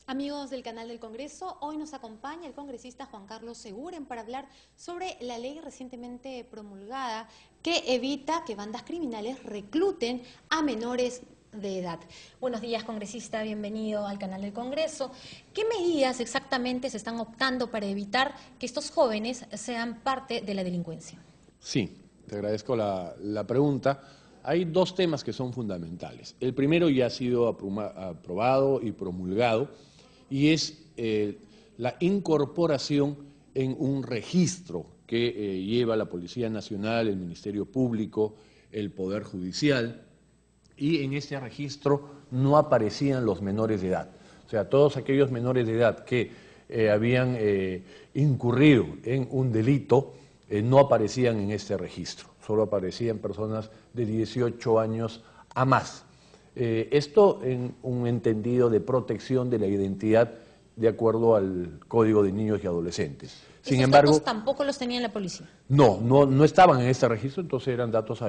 S16: Amigos del canal del Congreso, hoy nos acompaña el congresista Juan Carlos Seguren para hablar sobre la ley recientemente promulgada que evita que bandas criminales recluten a menores de edad. Buenos días, congresista, bienvenido al canal del Congreso. ¿Qué medidas exactamente se están optando para evitar que estos jóvenes sean parte de la delincuencia?
S19: Sí, te agradezco la pregunta. Hay dos temas que son fundamentales. El primero ya ha sido aprobado y promulgado, y es la incorporación en un registro que lleva la Policía Nacional, el Ministerio Público, el Poder Judicial, y en este registro no aparecían los menores de edad. O sea, todos aquellos menores de edad que habían incurrido en un delito no aparecían en este registro, solo aparecían personas de 18 años a más. Esto en un entendido de protección de la identidad de acuerdo al Código de Niños y Adolescentes. Sin embargo,
S16: datos tampoco los tenía la policía.
S19: No estaban en este registro, entonces eran datos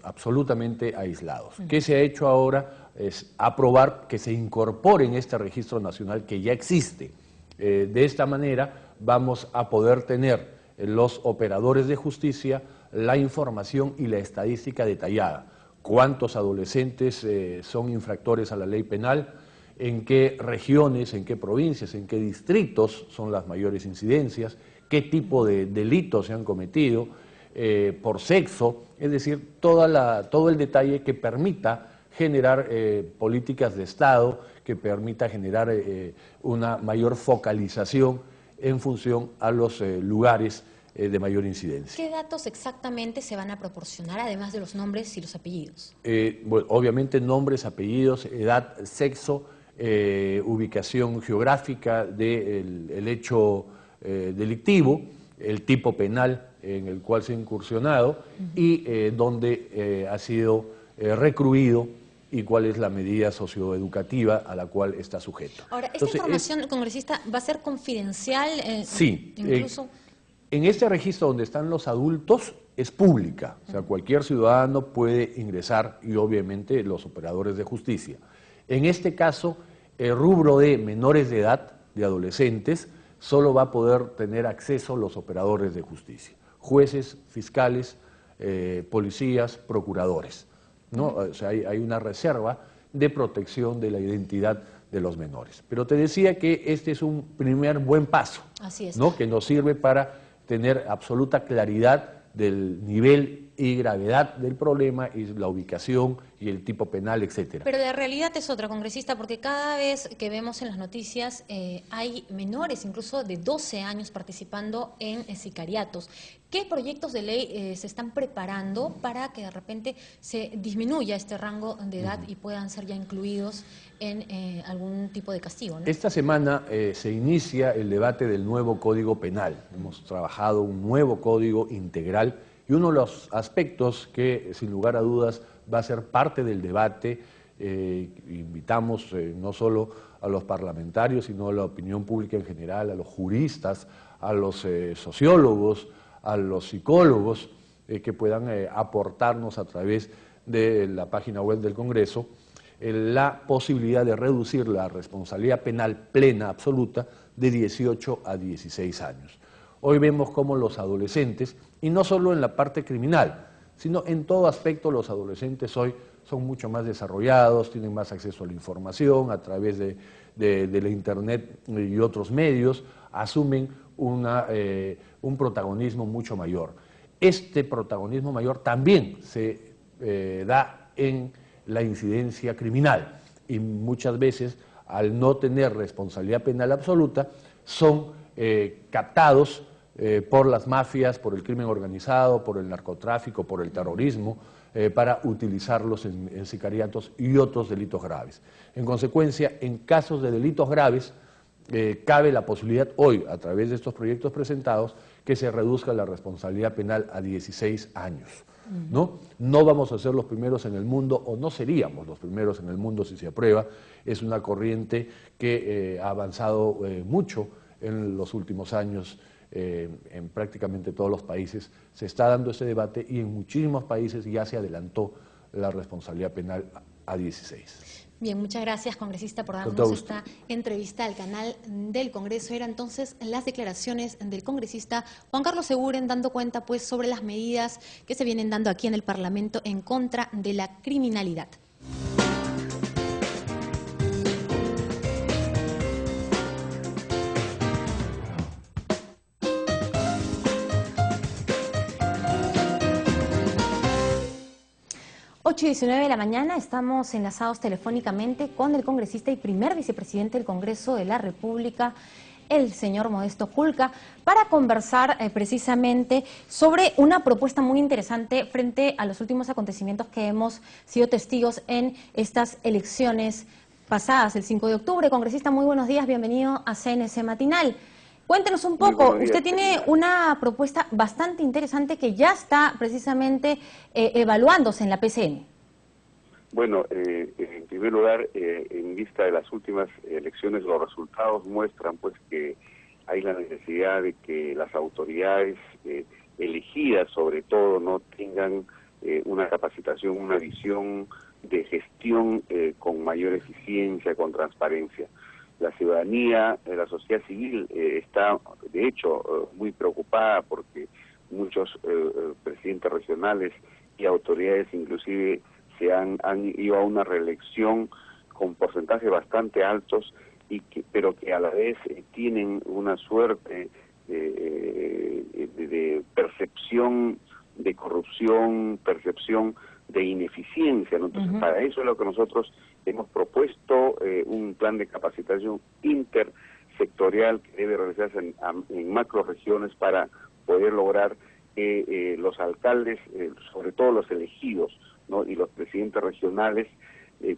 S19: absolutamente aislados. ¿Qué se ha hecho ahora? Es aprobar que se incorpore en este registro nacional que ya existe. De esta manera vamos a poder tener los operadores de justicia la información y la estadística detallada. ¿Cuántos adolescentes son infractores a la ley penal? ¿En qué regiones, en qué provincias, en qué distritos son las mayores incidencias? ¿Qué tipo de delitos se han cometido? Por sexo, es decir, todo el detalle que permita generar políticas de Estado, que permita generar una mayor focalización en función a los lugares de mayor incidencia.
S16: ¿Qué datos exactamente se van a proporcionar, además de los nombres y los apellidos?
S19: Bueno, obviamente nombres, apellidos, edad, sexo, ubicación geográfica del hecho delictivo, el tipo penal en el cual se ha incursionado y dónde ha sido recluido y cuál es la medida socioeducativa a la cual está sujeto.
S16: Ahora, ¿esta información, congresista, va a ser confidencial?
S19: Sí.
S16: Incluso...
S19: En este registro donde están los adultos es pública, o sea, cualquier ciudadano puede ingresar y obviamente los operadores de justicia. En este caso, el rubro de menores de edad, de adolescentes, solo va a poder tener acceso los operadores de justicia, jueces, fiscales, policías, procuradores, ¿no? O sea, hay una reserva de protección de la identidad de los menores. Pero te decía que este es un primer buen paso,
S16: así es,
S19: ¿no? Que nos sirve para tener absoluta claridad del nivel y gravedad del problema y la ubicación y el tipo penal, etcétera.
S16: Pero la realidad es otra, congresista, porque cada vez que vemos en las noticias hay menores, incluso de 12 años, participando en sicariatos. ¿Qué proyectos de ley se están preparando para que de repente se disminuya este rango de edad y puedan ser ya incluidos en algún tipo de castigo, ¿no?
S19: Esta semana se inicia el debate del nuevo Código Penal. Hemos trabajado un nuevo código integral y uno de los aspectos que, sin lugar a dudas, va a ser parte del debate, invitamos no solo a los parlamentarios, sino a la opinión pública en general, a los juristas, a los sociólogos, a los psicólogos, que puedan aportarnos a través de la página web del Congreso, la posibilidad de reducir la responsabilidad penal plena, absoluta, de 18 a 16 años. Hoy vemos cómo los adolescentes, y no solo en la parte criminal, sino en todo aspecto los adolescentes hoy son mucho más desarrollados, tienen más acceso a la información a través de la Internet y otros medios, asumen un protagonismo mucho mayor. Este protagonismo mayor también se da en la incidencia criminal y muchas veces, al no tener responsabilidad penal absoluta, son captados por las mafias, por el crimen organizado, por el narcotráfico, por el terrorismo, para utilizarlos en sicariatos y otros delitos graves. En consecuencia, en casos de delitos graves, cabe la posibilidad hoy, a través de estos proyectos presentados, que se reduzca la responsabilidad penal a 16 años. ¿No? No vamos a ser los primeros en el mundo, o no seríamos los primeros en el mundo si se aprueba. Es una corriente que ha avanzado mucho en los últimos años. En prácticamente todos los países se está dando ese debate y en muchísimos países ya se adelantó la responsabilidad penal a 16.
S16: Bien, muchas gracias, congresista, por darnos esta entrevista al canal del Congreso. Eran entonces las declaraciones del congresista Juan Carlos Seguren, dando cuenta pues sobre las medidas que se vienen dando aquí en el Parlamento en contra de la criminalidad.
S1: Ocho y 19 de la mañana, estamos enlazados telefónicamente con el congresista y primer vicepresidente del Congreso de la República, el señor Modesto Julca, para conversar precisamente sobre una propuesta muy interesante frente a los últimos acontecimientos que hemos sido testigos en estas elecciones pasadas, el 5 de octubre. Congresista, muy buenos días, bienvenido a CNC Matinal. Cuéntenos un poco, usted tiene una propuesta bastante interesante que ya está precisamente evaluándose en la PCN.
S20: Bueno, en primer lugar, en vista de las últimas elecciones, los resultados muestran pues que hay la necesidad de que las autoridades elegidas, sobre todo, no tengan una capacitación, una visión de gestión con mayor eficiencia, con transparencia. La ciudadanía, la sociedad civil está, de hecho, muy preocupada porque muchos presidentes regionales y autoridades inclusive han ido a una reelección con porcentajes bastante altos, pero que a la vez tienen una suerte de percepción de corrupción, percepción de ineficiencia, ¿no? Entonces, para eso es lo que nosotros hemos propuesto, un plan de capacitación intersectorial que debe realizarse en macroregiones para poder lograr que los alcaldes, sobre todo los elegidos, ¿no?, y los presidentes regionales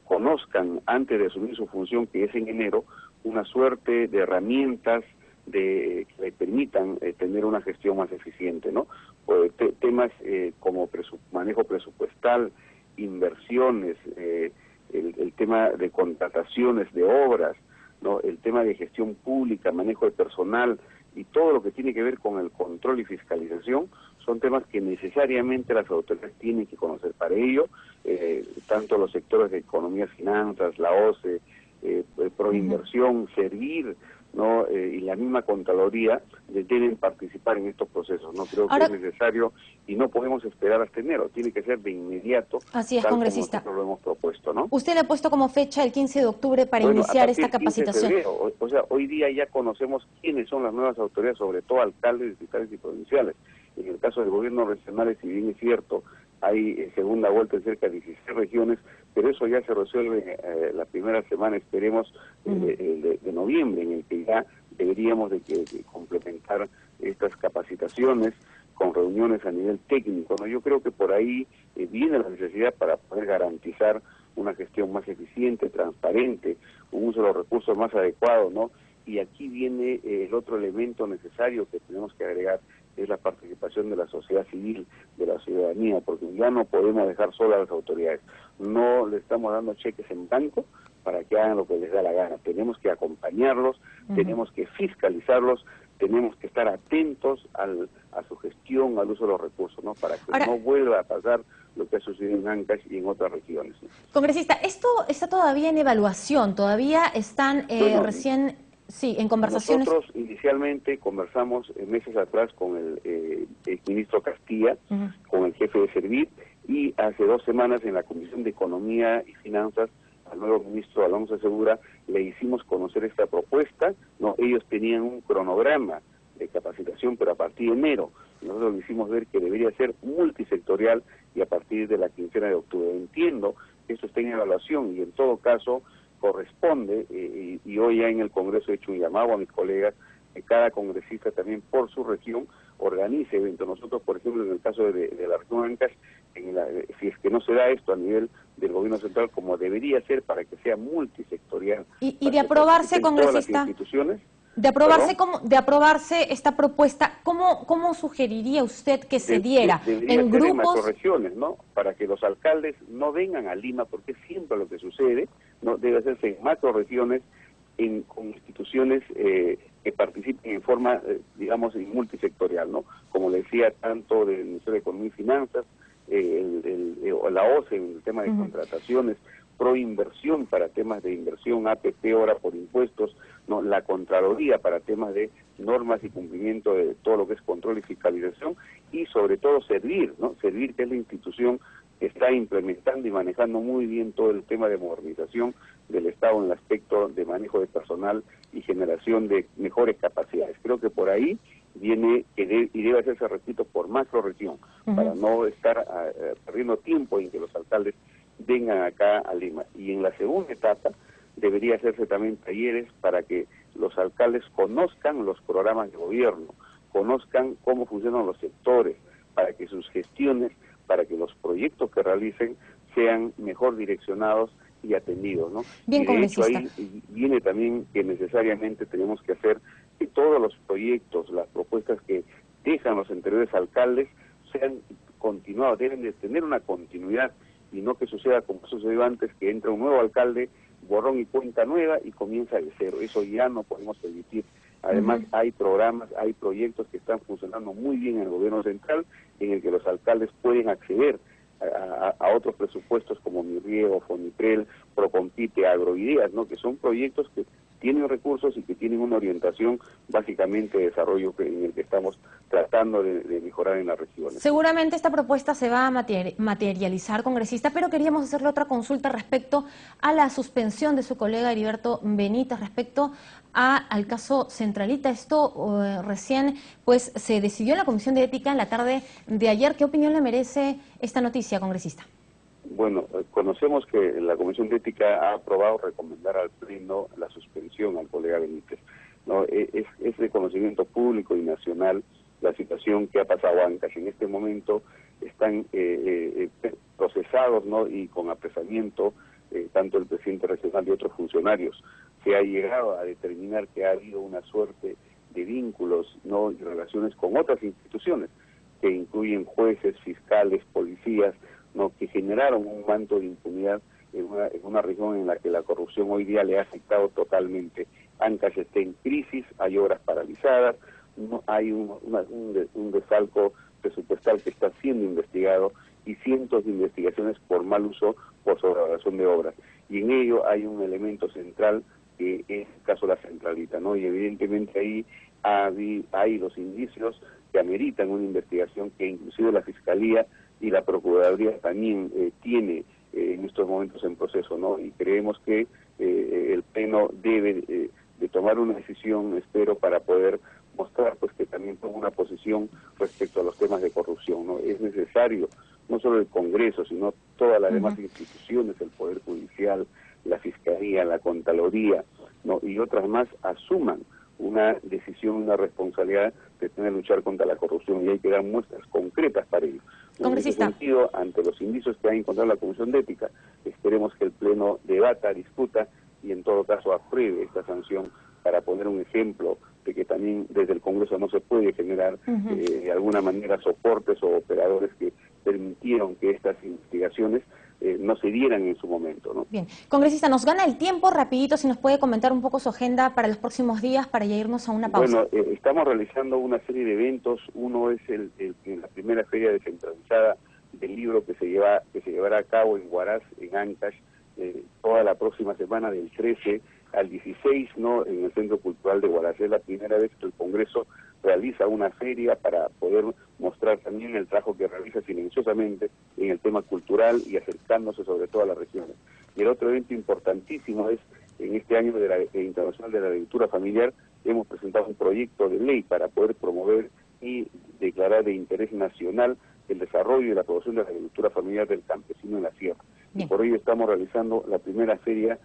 S20: conozcan antes de asumir su función, que es en enero, una suerte de herramientas que le permitan tener una gestión más eficiente, ¿no? Temas como manejo presupuestal, inversiones, el tema de contrataciones de obras, ¿no?, el tema de gestión pública, manejo de personal y todo lo que tiene que ver con el control y fiscalización, son temas que necesariamente las autoridades tienen que conocer. Para ello, tanto los sectores de economía, finanzas, la OCE, Proinversión, Servir, ¿no?, y la misma Contraloría deben participar en estos procesos. No creo que es necesario y no podemos esperar hasta enero, tiene que ser de inmediato.
S1: Así es,
S20: tal
S1: congresista.
S20: como nosotros lo hemos propuesto, ¿no?
S1: Usted le ha puesto como fecha el 15 de octubre para iniciar esta capacitación.
S20: O sea, hoy día ya conocemos quiénes son las nuevas autoridades, sobre todo alcaldes, distritales y provinciales. En el caso de gobiernos regionales, si bien es cierto, hay segunda vuelta en cerca de 16 regiones, pero eso ya se resuelve la primera semana, esperemos, de noviembre, en el que ya deberíamos de complementar estas capacitaciones con reuniones a nivel técnico, ¿no? Yo creo que por ahí viene la necesidad para poder garantizar una gestión más eficiente, transparente, un uso de los recursos más adecuado, ¿no? Y aquí viene el otro elemento necesario que tenemos que agregar, es la participación de la sociedad civil, de la ciudadanía, porque ya no podemos dejar solas a las autoridades. No le estamos dando cheques en blanco para que hagan lo que les da la gana. Tenemos que acompañarlos, tenemos que fiscalizarlos, tenemos que estar atentos a su gestión, al uso de los recursos, ¿no?, para que no vuelva a pasar lo que ha sucedido en Ancash y en otras regiones, ¿no?
S1: Congresista, esto está todavía en evaluación, todavía están recién... Sí, en conversaciones.
S20: Nosotros inicialmente conversamos meses atrás con el exministro Castilla, con el jefe de Servir, y hace 2 semanas en la Comisión de Economía y Finanzas al nuevo ministro Alonso Segura le hicimos conocer esta propuesta, ¿no? Ellos tenían un cronograma de capacitación, pero a partir de enero. Nosotros le hicimos ver que debería ser multisectorial y a partir de la quincena de octubre. Entiendo que esto está en evaluación y en todo caso corresponde, y hoy ya en el Congreso he hecho un llamado a mis colegas, que cada congresista también por su región organice eventos. Nosotros, por ejemplo, en el caso de la región Ancash, si es que no se da esto a nivel del gobierno central, como debería ser para que sea multisectorial.
S1: Y de aprobarse, congresista, de aprobarse esta propuesta, ¿cómo sugeriría usted que se diera? En grupos,
S20: en macrorregiones, ¿no? Para que los alcaldes no vengan a Lima, porque es siempre lo que sucede, ¿no? Debe hacerse en macrorregiones, con instituciones que participen en forma, digamos, multisectorial, ¿no? Como le decía, tanto del Ministerio de Economía y Finanzas, la OCE en el tema de contrataciones, Proinversión para temas de inversión, APP, hora por impuestos, ¿no? La Contraloría para temas de normas y cumplimiento de todo lo que es control y fiscalización, y sobre todo Servir, ¿no? Servir, que es la institución que está implementando y manejando muy bien todo el tema de modernización del Estado en el aspecto de manejo de personal y generación de mejores capacidades. Creo que por ahí viene y debe hacerse, repito, por macrorregión, para no estar perdiendo tiempo en que los alcaldes vengan acá a Lima. Y en la segunda etapa debería hacerse también talleres para que los alcaldes conozcan los programas de gobierno, conozcan cómo funcionan los sectores, para que sus gestiones, para que los proyectos que realicen sean mejor direccionados y atendidos, ¿no?
S1: Bien,
S20: y de hecho
S1: congresista.
S20: ahí viene también que necesariamente tenemos que hacer que todos los proyectos, las propuestas que dejan los anteriores alcaldes sean continuados, deben de tener una continuidad y no que suceda como sucedió antes, que entra un nuevo alcalde, borrón y cuenta nueva y comienza de cero. Eso ya no podemos permitir. Además, hay programas, hay proyectos que están funcionando muy bien en el gobierno central, en el que los alcaldes pueden acceder a otros presupuestos como Mirriego, Foniprel, Procompite, Agroideas, ¿no? Que son proyectos que tienen recursos y que tienen una orientación básicamente de desarrollo en el que estamos tratando de mejorar en las regiones.
S1: Seguramente esta propuesta se va a materializar, congresista, pero queríamos hacerle otra consulta respecto a la suspensión de su colega Heriberto Benítez, respecto al caso Centralita. Esto recién pues se decidió en la Comisión de Ética en la tarde de ayer. ¿Qué opinión le merece esta noticia, congresista?
S20: Bueno, conocemos que la Comisión de Ética ha aprobado recomendar al Pleno la suspensión al colega Benítez, ¿no? Es de conocimiento público y nacional la situación que ha pasado a Ancash. En este momento están procesados, ¿no? Y con apresamiento tanto el presidente regional y otros funcionarios. Se ha llegado a determinar que ha habido una suerte de vínculos, ¿no? Y relaciones con otras instituciones que incluyen jueces, fiscales, policías, ¿no? Que generaron un manto de impunidad en una región en la que la corrupción hoy día le ha afectado totalmente. Ancash está en crisis, hay obras paralizadas, no hay un desfalco presupuestal que está siendo investigado y cientos de investigaciones por mal uso, por sobrevaloración de obras. Y en ello hay un elemento central que es el caso de la Centralita, ¿no? Y evidentemente ahí hay los indicios que ameritan una investigación que inclusive la Fiscalía y la Procuraduría también tiene en estos momentos en proceso, ¿no? Y creemos que el Pleno debe de tomar una decisión, espero, para poder mostrar pues que también toma una posición respecto a los temas de corrupción, ¿no? Es necesario, no solo el Congreso, sino todas las demás instituciones, el Poder Judicial, la Fiscalía, la Contraloría, ¿no? Y otras más asuman una decisión, una responsabilidad de tener que luchar contra la corrupción, y hay que dar muestras concretas para ello. En ese sentido, ante los indicios que ha encontrado la Comisión de Ética, esperemos que el Pleno debata, discuta y en todo caso apruebe esta sanción para poner un ejemplo de que también desde el Congreso no se puede generar de alguna manera soportes o operadores que permitieron que estas investigaciones no se dieran en su momento, ¿no?
S1: Bien, congresista, nos gana el tiempo, rapidito, si nos puede comentar un poco su agenda para los próximos días, para ya irnos a una pausa.
S20: Bueno, estamos realizando una serie de eventos. Uno es la primera feria descentralizada del libro que se llevará a cabo en Huaraz, en Ancash, toda la próxima semana del 13 al 16, ¿no? En el Centro Cultural de Huaraz. Es la primera vez que el Congreso realiza una feria para poder mostrar también el trabajo que realiza silenciosamente en el tema cultural y acercándose sobre todo a las regiones. Y el otro evento importantísimo es, en este año de la Internacional de la Agricultura Familiar, hemos presentado un proyecto de ley para poder promover y declarar de interés nacional el desarrollo y la producción de la agricultura familiar del campesino en la sierra. Y por ello estamos realizando la primera feria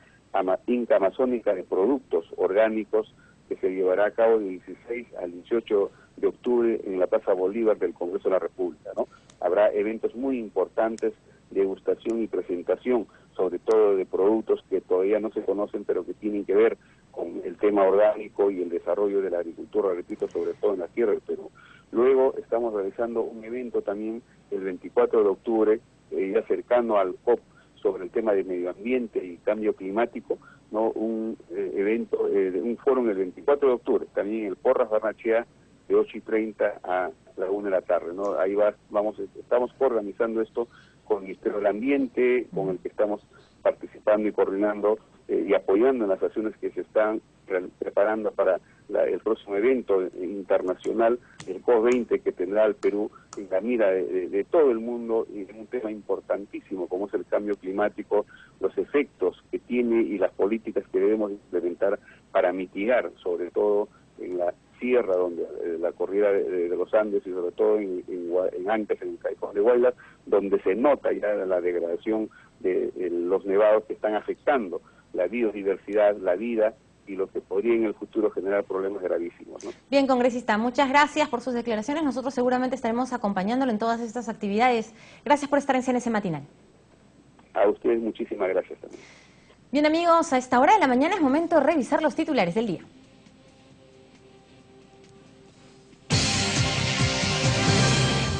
S20: Inca Amazónica de Productos Orgánicos, que se llevará a cabo del 16 al 18 de octubre en la Plaza Bolívar del Congreso de la República, ¿no? Habrá eventos muy importantes, degustación y presentación, sobre todo de productos que todavía no se conocen, pero que tienen que ver con el tema orgánico y el desarrollo de la agricultura, repito, sobre todo en la tierra del Perú. Luego estamos realizando un evento también el 24 de octubre, ya cercano al COP, sobre el tema de medio ambiente y cambio climático, ¿no? Un evento, un foro el 24 de octubre, también en el Porras Barnechea, de 8:30 a la 1 de la tarde, ¿no? Ahí estamos organizando esto con el Ministerio del Ambiente, con el que estamos participando y coordinando y apoyando en las acciones que se están preparando para el próximo evento internacional, el COP20, que tendrá al Perú en la mira de todo el mundo, y en un tema importantísimo como es el cambio climático, los efectos que tiene y las políticas que debemos implementar para mitigar, sobre todo en la sierra, donde la corrida de los Andes, y sobre todo en Ancash, en el Caycón de Guaylas, donde se nota ya la degradación de los nevados que están afectando la biodiversidad, la vida y lo que podría en el futuro generar problemas gravísimos, ¿no?
S1: Bien, congresista, muchas gracias por sus declaraciones. Nosotros seguramente estaremos acompañándolo en todas estas actividades. Gracias por estar en CNC Matinal.
S20: A ustedes muchísimas gracias también.
S1: Bien, amigos, a esta hora de la mañana es momento de revisar los titulares del día.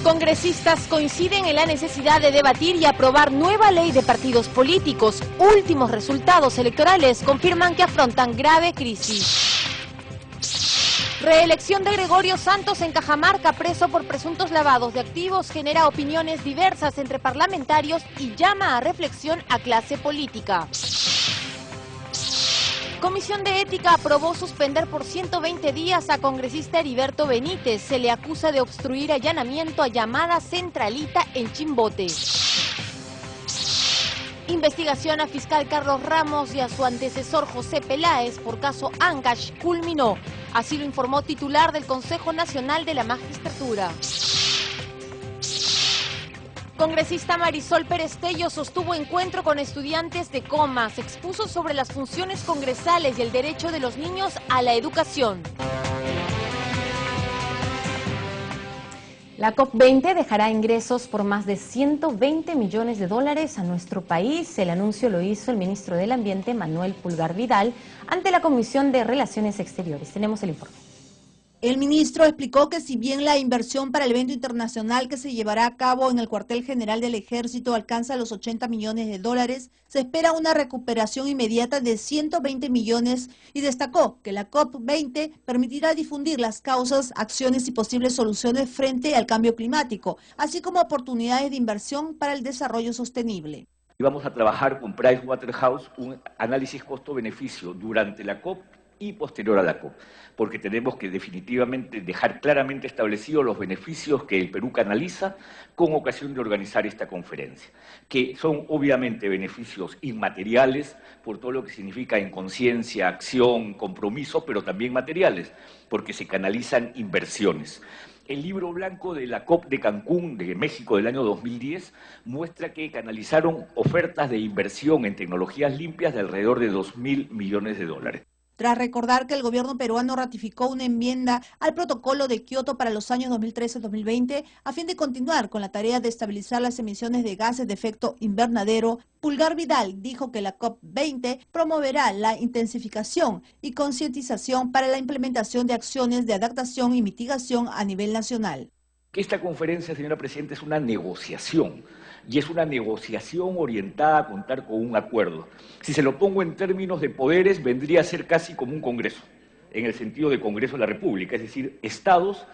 S2: Congresistas coinciden en la necesidad de debatir y aprobar nueva ley de partidos políticos. Últimos resultados electorales confirman que afrontan grave crisis. Reelección de Gregorio Santos en Cajamarca, preso por presuntos lavados de activos, genera opiniones diversas entre parlamentarios y llama a reflexión a clase política. Comisión de Ética aprobó suspender por 120 días a congresista Heriberto Benítez. Se le acusa de obstruir allanamiento a llamada Centralita en Chimbote. Investigación a fiscal Carlos Ramos y a su antecesor José Peláez por caso Ancash culminó. Así lo informó titular del Consejo Nacional de la Magistratura. Congresista Marisol Perestello sostuvo encuentro con estudiantes de Comas, expuso sobre las funciones congresales y el derecho de los niños a la educación.
S1: La COP20 dejará ingresos por más de 120 millones de dólares a nuestro país. El anuncio lo hizo el ministro del Ambiente, Manuel Pulgar Vidal, ante la Comisión de Relaciones Exteriores. Tenemos el informe.
S21: El ministro explicó que si bien la inversión para el evento internacional que se llevará a cabo en el cuartel general del Ejército alcanza los 80 millones de dólares, se espera una recuperación inmediata de 120 millones y destacó que la COP20 permitirá difundir las causas, acciones y posibles soluciones frente al cambio climático, así como oportunidades de inversión para el desarrollo sostenible.
S8: Y vamos a trabajar con Pricewaterhouse un análisis costo-beneficio durante la COP y posterior a la COP, porque tenemos que definitivamente dejar claramente establecidos los beneficios que el Perú canaliza con ocasión de organizar esta conferencia, que son obviamente beneficios inmateriales por todo lo que significa en conciencia, acción, compromiso, pero también materiales, porque se canalizan inversiones. El libro blanco de la COP de Cancún, de México, del año 2010, muestra que canalizaron ofertas de inversión en tecnologías limpias de alrededor de 2.000 millones de dólares.
S21: Tras recordar que el gobierno peruano ratificó una enmienda al protocolo de Kioto para los años 2013-2020 a fin de continuar con la tarea de estabilizar las emisiones de gases de efecto invernadero, Pulgar Vidal dijo que la COP20 promoverá la intensificación y concientización para la implementación de acciones de adaptación y mitigación a nivel nacional.
S8: Que esta conferencia, señora Presidenta, es una negociación, y es una negociación orientada a contar con un acuerdo. Si se lo pongo en términos de poderes, vendría a ser casi como un congreso, en el sentido de Congreso de la República, es decir, estados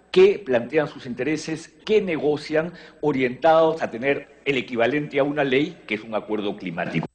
S8: que plantean sus intereses, que negocian, orientados a tener el equivalente a una ley, que es un acuerdo climático.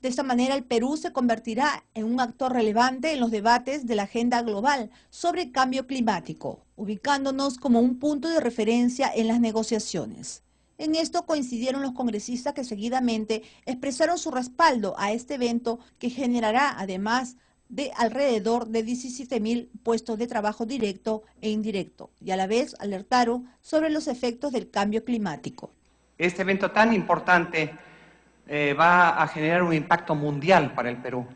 S21: De esta manera, el Perú se convertirá en un actor relevante en los debates de la agenda global sobre cambio climático, ubicándonos como un punto de referencia en las negociaciones. En esto coincidieron los congresistas que seguidamente expresaron su respaldo a este evento que generará, además de alrededor de 17.000 puestos de trabajo directo e indirecto, y a la vez alertaron sobre los efectos del cambio climático.
S22: Este evento tan importante va a generar un impacto mundial para el Perú.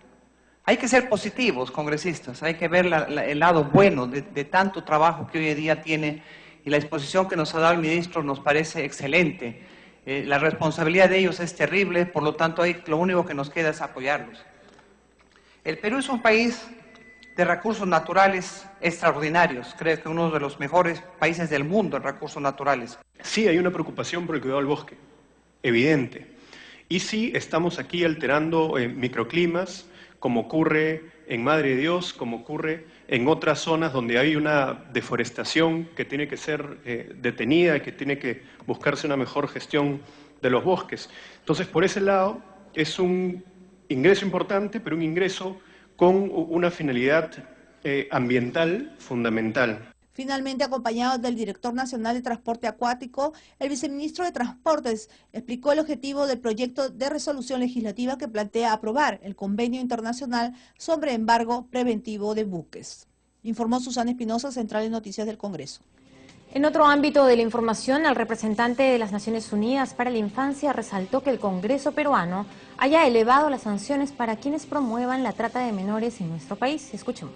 S22: Hay que ser positivos, congresistas, hay que ver el lado bueno de tanto trabajo que hoy en día tiene, y la exposición que nos ha dado el ministro nos parece excelente. La responsabilidad de ellos es terrible, por lo tanto lo único que nos queda es apoyarlos. El Perú es un país de recursos naturales extraordinarios, creo que uno de los mejores países del mundo en recursos naturales.
S23: Sí, hay una preocupación por el cuidado del bosque, evidente. Y sí, estamos aquí alterando microclimas, como ocurre en Madre de Dios, como ocurre en otras zonas donde hay una deforestación que tiene que ser detenida y que tiene que buscarse una mejor gestión de los bosques. Entonces, por ese lado, es un ingreso importante, pero un ingreso con una finalidad ambiental fundamental.
S21: Finalmente, acompañado del director nacional de transporte acuático, el viceministro de Transportes explicó el objetivo del proyecto de resolución legislativa que plantea aprobar el convenio internacional sobre embargo preventivo de buques. Informó Susana Espinosa, Central de Noticias del Congreso.
S1: En otro ámbito de la información, el representante de las Naciones Unidas para la Infancia resaltó que el Congreso peruano haya elevado las sanciones para quienes promuevan la trata de menores en nuestro país. Escuchemos.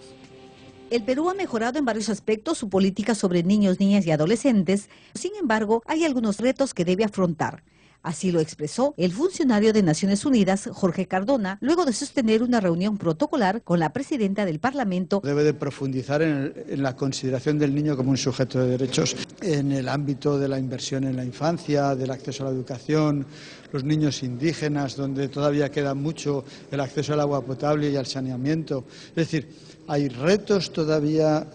S3: El Perú ha mejorado en varios aspectos su política sobre niños, niñas y adolescentes. Sin embargo, hay algunos retos que debe afrontar. Así lo expresó el funcionario de Naciones Unidas, Jorge Cardona, luego de sostener una reunión protocolar con la presidenta del Parlamento.
S17: Debe de profundizar en la consideración del niño como un sujeto de derechos en el ámbito de la inversión en la infancia, del acceso a la educación, los niños indígenas, donde todavía queda mucho, el acceso al agua potable y al saneamiento. Es decir, hay retos todavía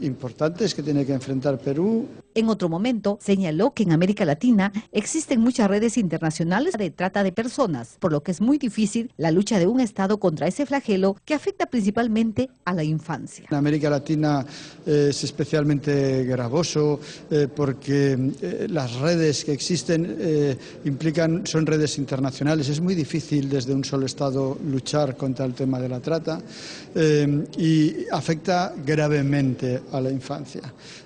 S17: importantes que tiene que enfrentar Perú.
S3: En otro momento, señaló que en América Latina existen muchas redes internacionales de trata de personas, por lo que es muy difícil la lucha de un Estado contra ese flagelo que afecta principalmente a la infancia.
S17: En América Latina es especialmente gravoso porque las redes que existen son redes internacionales. Es muy difícil desde un solo Estado luchar contra el tema de la trata y afecta gravemente a la infancia.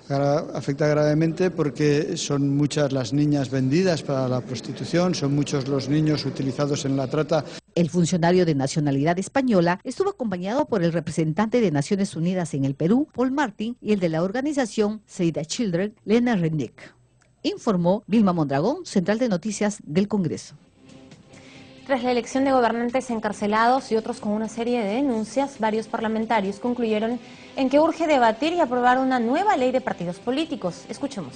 S17: Afecta gravemente porque son muchas las niñas vendidas para la prostitución, son muchos los niños utilizados en la trata.
S3: El funcionario de nacionalidad española estuvo acompañado por el representante de Naciones Unidas en el Perú, Paul Martin, y el de la organización Save the Children, Lena Rennick. Informó Vilma Mondragón, Central de Noticias del Congreso.
S1: Tras la elección de gobernantes encarcelados y otros con una serie de denuncias, varios parlamentarios concluyeron en que urge debatir y aprobar una nueva ley de partidos políticos. Escuchemos.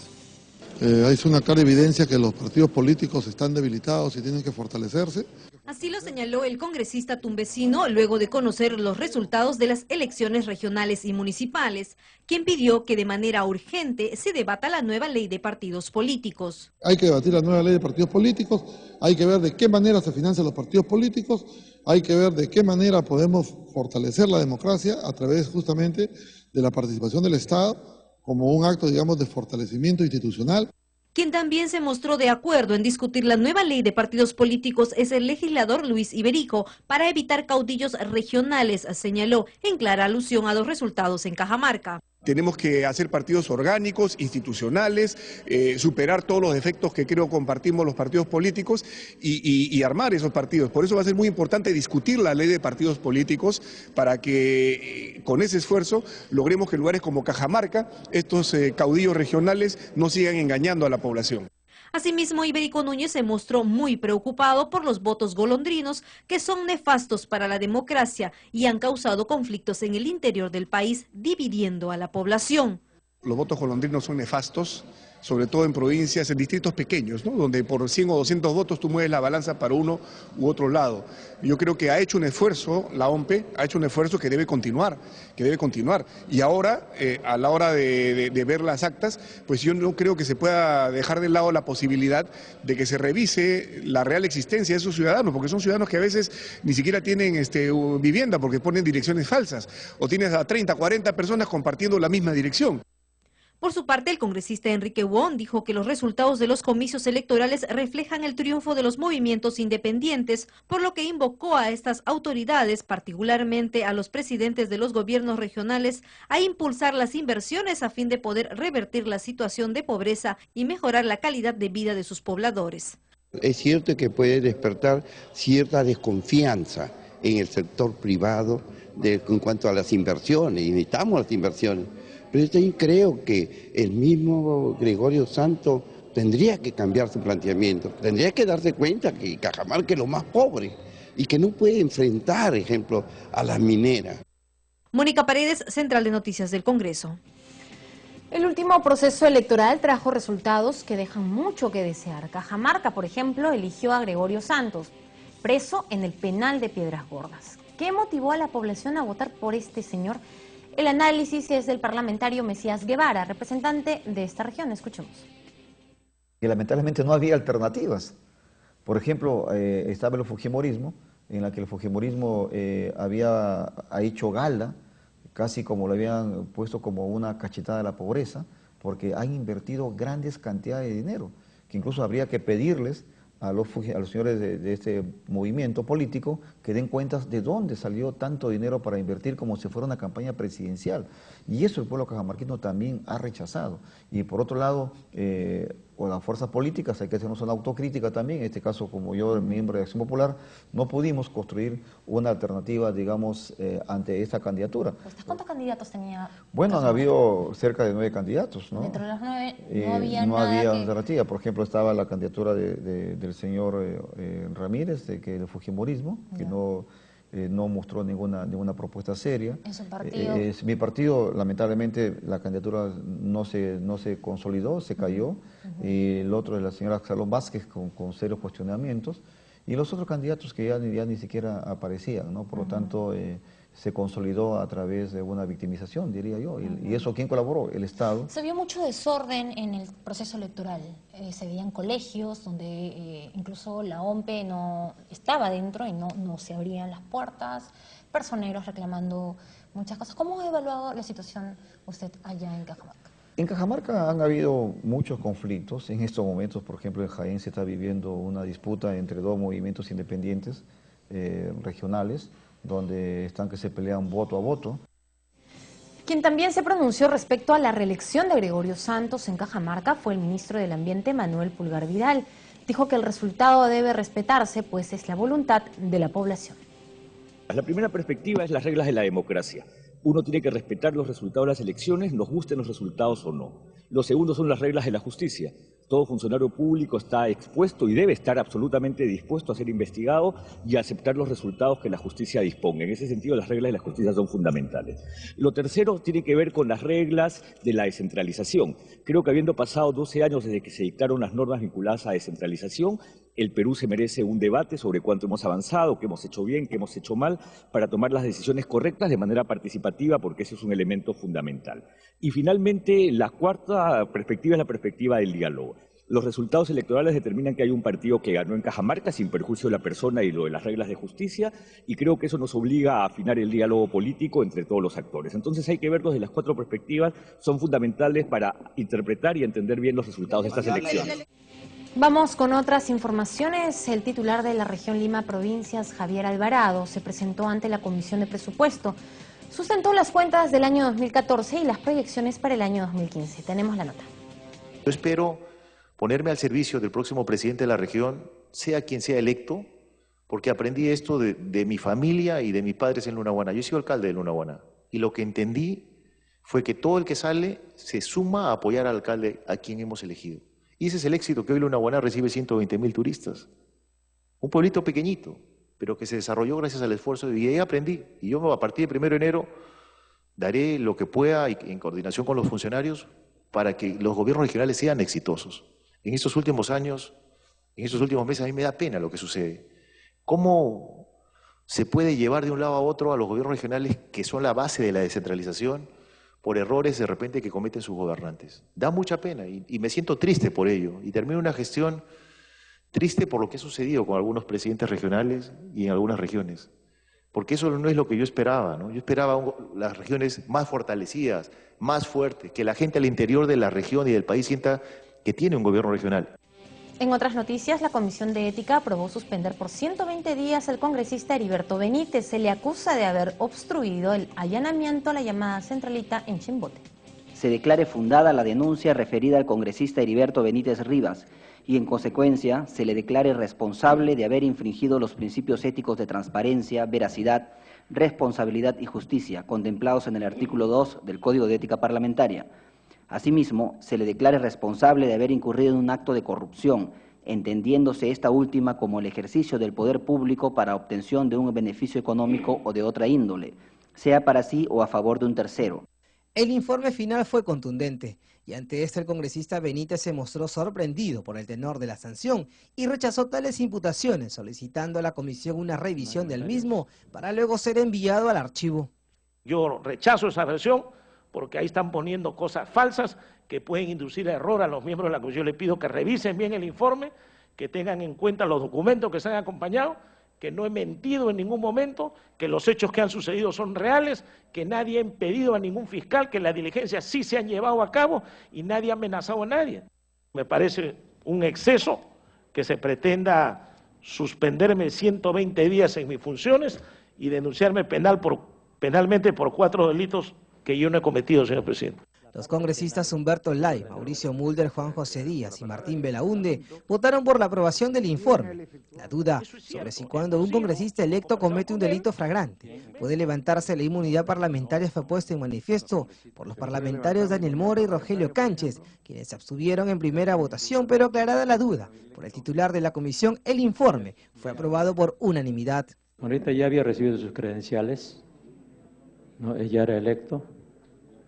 S18: Es una clara evidencia que los partidos políticos están debilitados y tienen que fortalecerse.
S4: Así lo señaló el congresista tumbesino luego de conocer los resultados de las elecciones regionales y municipales, quien pidió que de manera urgente se debata la nueva ley de partidos políticos.
S18: Hay que debatir la nueva ley de partidos políticos, hay que ver de qué manera se financian los partidos políticos, hay que ver de qué manera podemos fortalecer la democracia a través justamente de la participación del Estado como un acto, digamos, de fortalecimiento institucional.
S4: Quien también se mostró de acuerdo en discutir la nueva ley de partidos políticos es el legislador Luis Iberico para evitar caudillos regionales, señaló en clara alusión a los resultados en Cajamarca.
S5: Tenemos que hacer partidos orgánicos, institucionales, superar todos los defectos que creo compartimos los partidos políticos y armar esos partidos. Por eso va a ser muy importante discutir la ley de partidos políticos para que con ese esfuerzo logremos que en lugares como Cajamarca estos caudillos regionales no sigan engañando a la población.
S4: Asimismo, Iberico Núñez se mostró muy preocupado por los votos golondrinos que son nefastos para la democracia y han causado conflictos en el interior del país, dividiendo a la población.
S5: Los votos golondrinos son nefastos, sobre todo en provincias, en distritos pequeños, ¿no? Donde por 100 o 200 votos tú mueves la balanza para uno u otro lado. Yo creo que ha hecho un esfuerzo, la OMPE ha hecho un esfuerzo que debe continuar. Y ahora, a la hora de ver las actas, pues yo no creo que se pueda dejar de lado la posibilidad de que se revise la real existencia de esos ciudadanos, porque son ciudadanos que a veces ni siquiera tienen vivienda porque ponen direcciones falsas, o tienes a 30, 40 personas compartiendo la misma dirección.
S4: Por su parte, el congresista Enrique Wong dijo que los resultados de los comicios electorales reflejan el triunfo de los movimientos independientes, por lo que invocó a estas autoridades, particularmente a los presidentes de los gobiernos regionales, a impulsar las inversiones a fin de poder revertir la situación de pobreza y mejorar la calidad de vida de sus pobladores.
S6: Es cierto que puede despertar cierta desconfianza en el sector privado en cuanto a las inversiones, y necesitamos las inversiones. Pero yo creo que el mismo Gregorio Santos tendría que cambiar su planteamiento, tendría que darse cuenta que Cajamarca es lo más pobre y que no puede enfrentar, ejemplo, a las mineras.
S4: Mónica Paredes, Central de Noticias del Congreso.
S1: El último proceso electoral trajo resultados que dejan mucho que desear. Cajamarca, por ejemplo, eligió a Gregorio Santos, preso en el penal de Piedras Gordas. ¿Qué motivó a la población a votar por este señor? El análisis es del parlamentario Mesías Guevara, representante de esta región. Escuchemos.
S7: Y lamentablemente no había alternativas. Por ejemplo, estaba el fujimorismo, en la que el fujimorismo ha hecho gala, casi como lo habían puesto como una cachetada de la pobreza, porque han invertido grandes cantidades de dinero, que incluso habría que pedirles a los señores de este movimiento político que den cuentas de dónde salió tanto dinero para invertir como si fuera una campaña presidencial. Y eso el pueblo cajamarquino también ha rechazado. Y por otro lado, con las fuerzas políticas hay que hacernos una autocrítica también. En este caso, como yo, miembro de Acción Popular, no pudimos construir una alternativa, digamos, ante esta candidatura.
S16: ¿Cuántos candidatos tenía?
S7: Bueno, han habido cerca de 9 candidatos, ¿no?
S16: Dentro de los 9
S7: no había alternativa. Por ejemplo, estaba la candidatura del señor Ramírez, del fujimorismo, que no mostró ninguna propuesta seria.
S16: ¿En su partido?
S7: Mi partido, lamentablemente, la candidatura no se consolidó, se cayó. Y el otro es la señora Salón Vázquez con serios cuestionamientos. Y los otros candidatos que ya ni siquiera aparecían, ¿no? Por lo tanto, se consolidó a través de una victimización, diría yo. ¿Y eso quién colaboró? El Estado.
S16: Se vio mucho desorden en el proceso electoral. Se veían colegios donde incluso la OMPE no estaba dentro y no se abrían las puertas, personeros reclamando muchas cosas. ¿Cómo ha evaluado la situación usted allá en Cajamarca?
S7: En Cajamarca han habido muchos conflictos. En estos momentos, por ejemplo, en Jaén se está viviendo una disputa entre dos movimientos independientes regionales, donde están que se pelean voto a voto.
S1: Quien también se pronunció respecto a la reelección de Gregorio Santos en Cajamarca fue el ministro del Ambiente, Manuel Pulgar Vidal. Dijo que el resultado debe respetarse, pues es la voluntad de la población.
S8: La primera perspectiva es las reglas de la democracia. Uno tiene que respetar los resultados de las elecciones, nos gusten los resultados o no. Lo segundo son las reglas de la justicia. Todo funcionario público está expuesto y debe estar absolutamente dispuesto a ser investigado y a aceptar los resultados que la justicia disponga. En ese sentido, las reglas de la justicia son fundamentales. Lo tercero tiene que ver con las reglas de la descentralización. Creo que habiendo pasado 12 años desde que se dictaron las normas vinculadas a descentralización, el Perú se merece un debate sobre cuánto hemos avanzado, qué hemos hecho bien, qué hemos hecho mal, para tomar las decisiones correctas de manera participativa, porque ese es un elemento fundamental. Y finalmente, la cuarta perspectiva es la perspectiva del diálogo. Los resultados electorales determinan que hay un partido que ganó en Cajamarca sin perjuicio de la persona y lo de las reglas de justicia, y creo que eso nos obliga a afinar el diálogo político entre todos los actores. Entonces hay que verlos desde las cuatro perspectivas, son fundamentales para interpretar y entender bien los resultados de estas elecciones.
S1: Vamos con otras informaciones. El titular de la región Lima Provincias, Javier Alvarado, se presentó ante la Comisión de Presupuesto. Sustentó las cuentas del año 2014 y las proyecciones para el año 2015. Tenemos la nota.
S9: Yo espero ponerme al servicio del próximo presidente de la región, sea quien sea electo, porque aprendí esto de mi familia y de mis padres en Lunahuana. Yo he sido alcalde de Lunahuana y lo que entendí fue que todo el que sale se suma a apoyar al alcalde a quien hemos elegido. Y ese es el éxito que hoy Lunahuana recibe 120.000 turistas. Un pueblito pequeñito, pero que se desarrolló gracias al esfuerzo y ahí aprendí. Y yo a partir del 1 de enero daré lo que pueda en coordinación con los funcionarios para que los gobiernos regionales sean exitosos. En estos últimos años, en estos últimos meses, a mí me da pena lo que sucede. ¿Cómo se puede llevar de un lado a otro a los gobiernos regionales que son la base de la descentralización por errores de repente que cometen sus gobernantes? Da mucha pena y me siento triste por ello. Y termino una gestión triste por lo que ha sucedido con algunos presidentes regionales y en algunas regiones. Porque eso no es lo que yo esperaba, ¿no? Yo esperaba las regiones más fortalecidas, más fuertes, que la gente al interior de la región y del país sienta que tiene un gobierno regional.
S1: En otras noticias, la Comisión de Ética aprobó suspender por 120 días al congresista Heriberto Benítez. Se le acusa de haber obstruido el allanamiento a la llamada centralita en Chimbote.
S10: Se declare fundada la denuncia referida al congresista Heriberto Benítez Rivas y, en consecuencia, se le declare responsable de haber infringido los principios éticos de transparencia, veracidad, responsabilidad y justicia contemplados en el artículo 2 del Código de Ética Parlamentaria. Asimismo, se le declare responsable de haber incurrido en un acto de corrupción, entendiéndose esta última como el ejercicio del poder público para obtención de un beneficio económico o de otra índole, sea para sí o a favor de un tercero.
S11: El informe final fue contundente y ante esto el congresista Benítez se mostró sorprendido por el tenor de la sanción y rechazó tales imputaciones, solicitando a la comisión una revisión del mismo para luego ser enviado al archivo.
S12: Yo rechazo esa versión porque ahí están poniendo cosas falsas que pueden inducir a error a los miembros de la comisión. Yo les pido que revisen bien el informe, que tengan en cuenta los documentos que se han acompañado, que no he mentido en ningún momento, que los hechos que han sucedido son reales, que nadie ha impedido a ningún fiscal, que las diligencias sí se han llevado a cabo y nadie ha amenazado a nadie. Me parece un exceso que se pretenda suspenderme 120 días en mis funciones y denunciarme penalmente por 4 delitos que yo no he cometido, señor presidente.
S11: Los congresistas Humberto Lay, Mauricio Mulder, Juan José Díaz y Martín Belaunde votaron por la aprobación del informe. La duda sobre si cuando un congresista electo comete un delito flagrante puede levantarse la inmunidad parlamentaria fue puesta en manifiesto por los parlamentarios Daniel Mora y Rogelio Cánchez, quienes se abstuvieron en primera votación, pero aclarada la duda por el titular de la comisión, el informe fue aprobado por unanimidad.
S13: Ahorita ya había recibido sus credenciales, ¿no? Ella era electo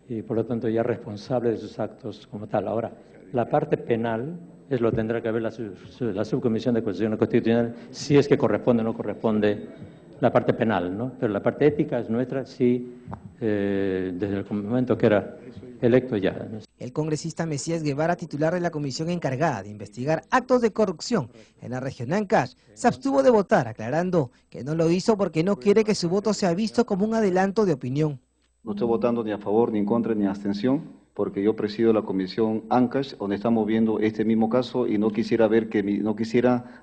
S13: y por lo tanto ya responsable de sus actos como tal. Ahora, la parte penal lo tendrá que ver la subcomisión de Constitución Constitucional, si es que corresponde o no corresponde la parte penal, ¿no? Pero la parte ética es nuestra, sí, desde el momento que era electo ya, ¿no?
S11: El congresista Mesías Guevara, titular de la comisión encargada de investigar actos de corrupción en la región Ancash, se abstuvo de votar, aclarando que no lo hizo porque no quiere que su voto sea visto como un adelanto de opinión.
S14: No estoy votando ni a favor, ni en contra, ni a abstención, porque yo presido la comisión Ancash, donde estamos viendo este mismo caso y no quisiera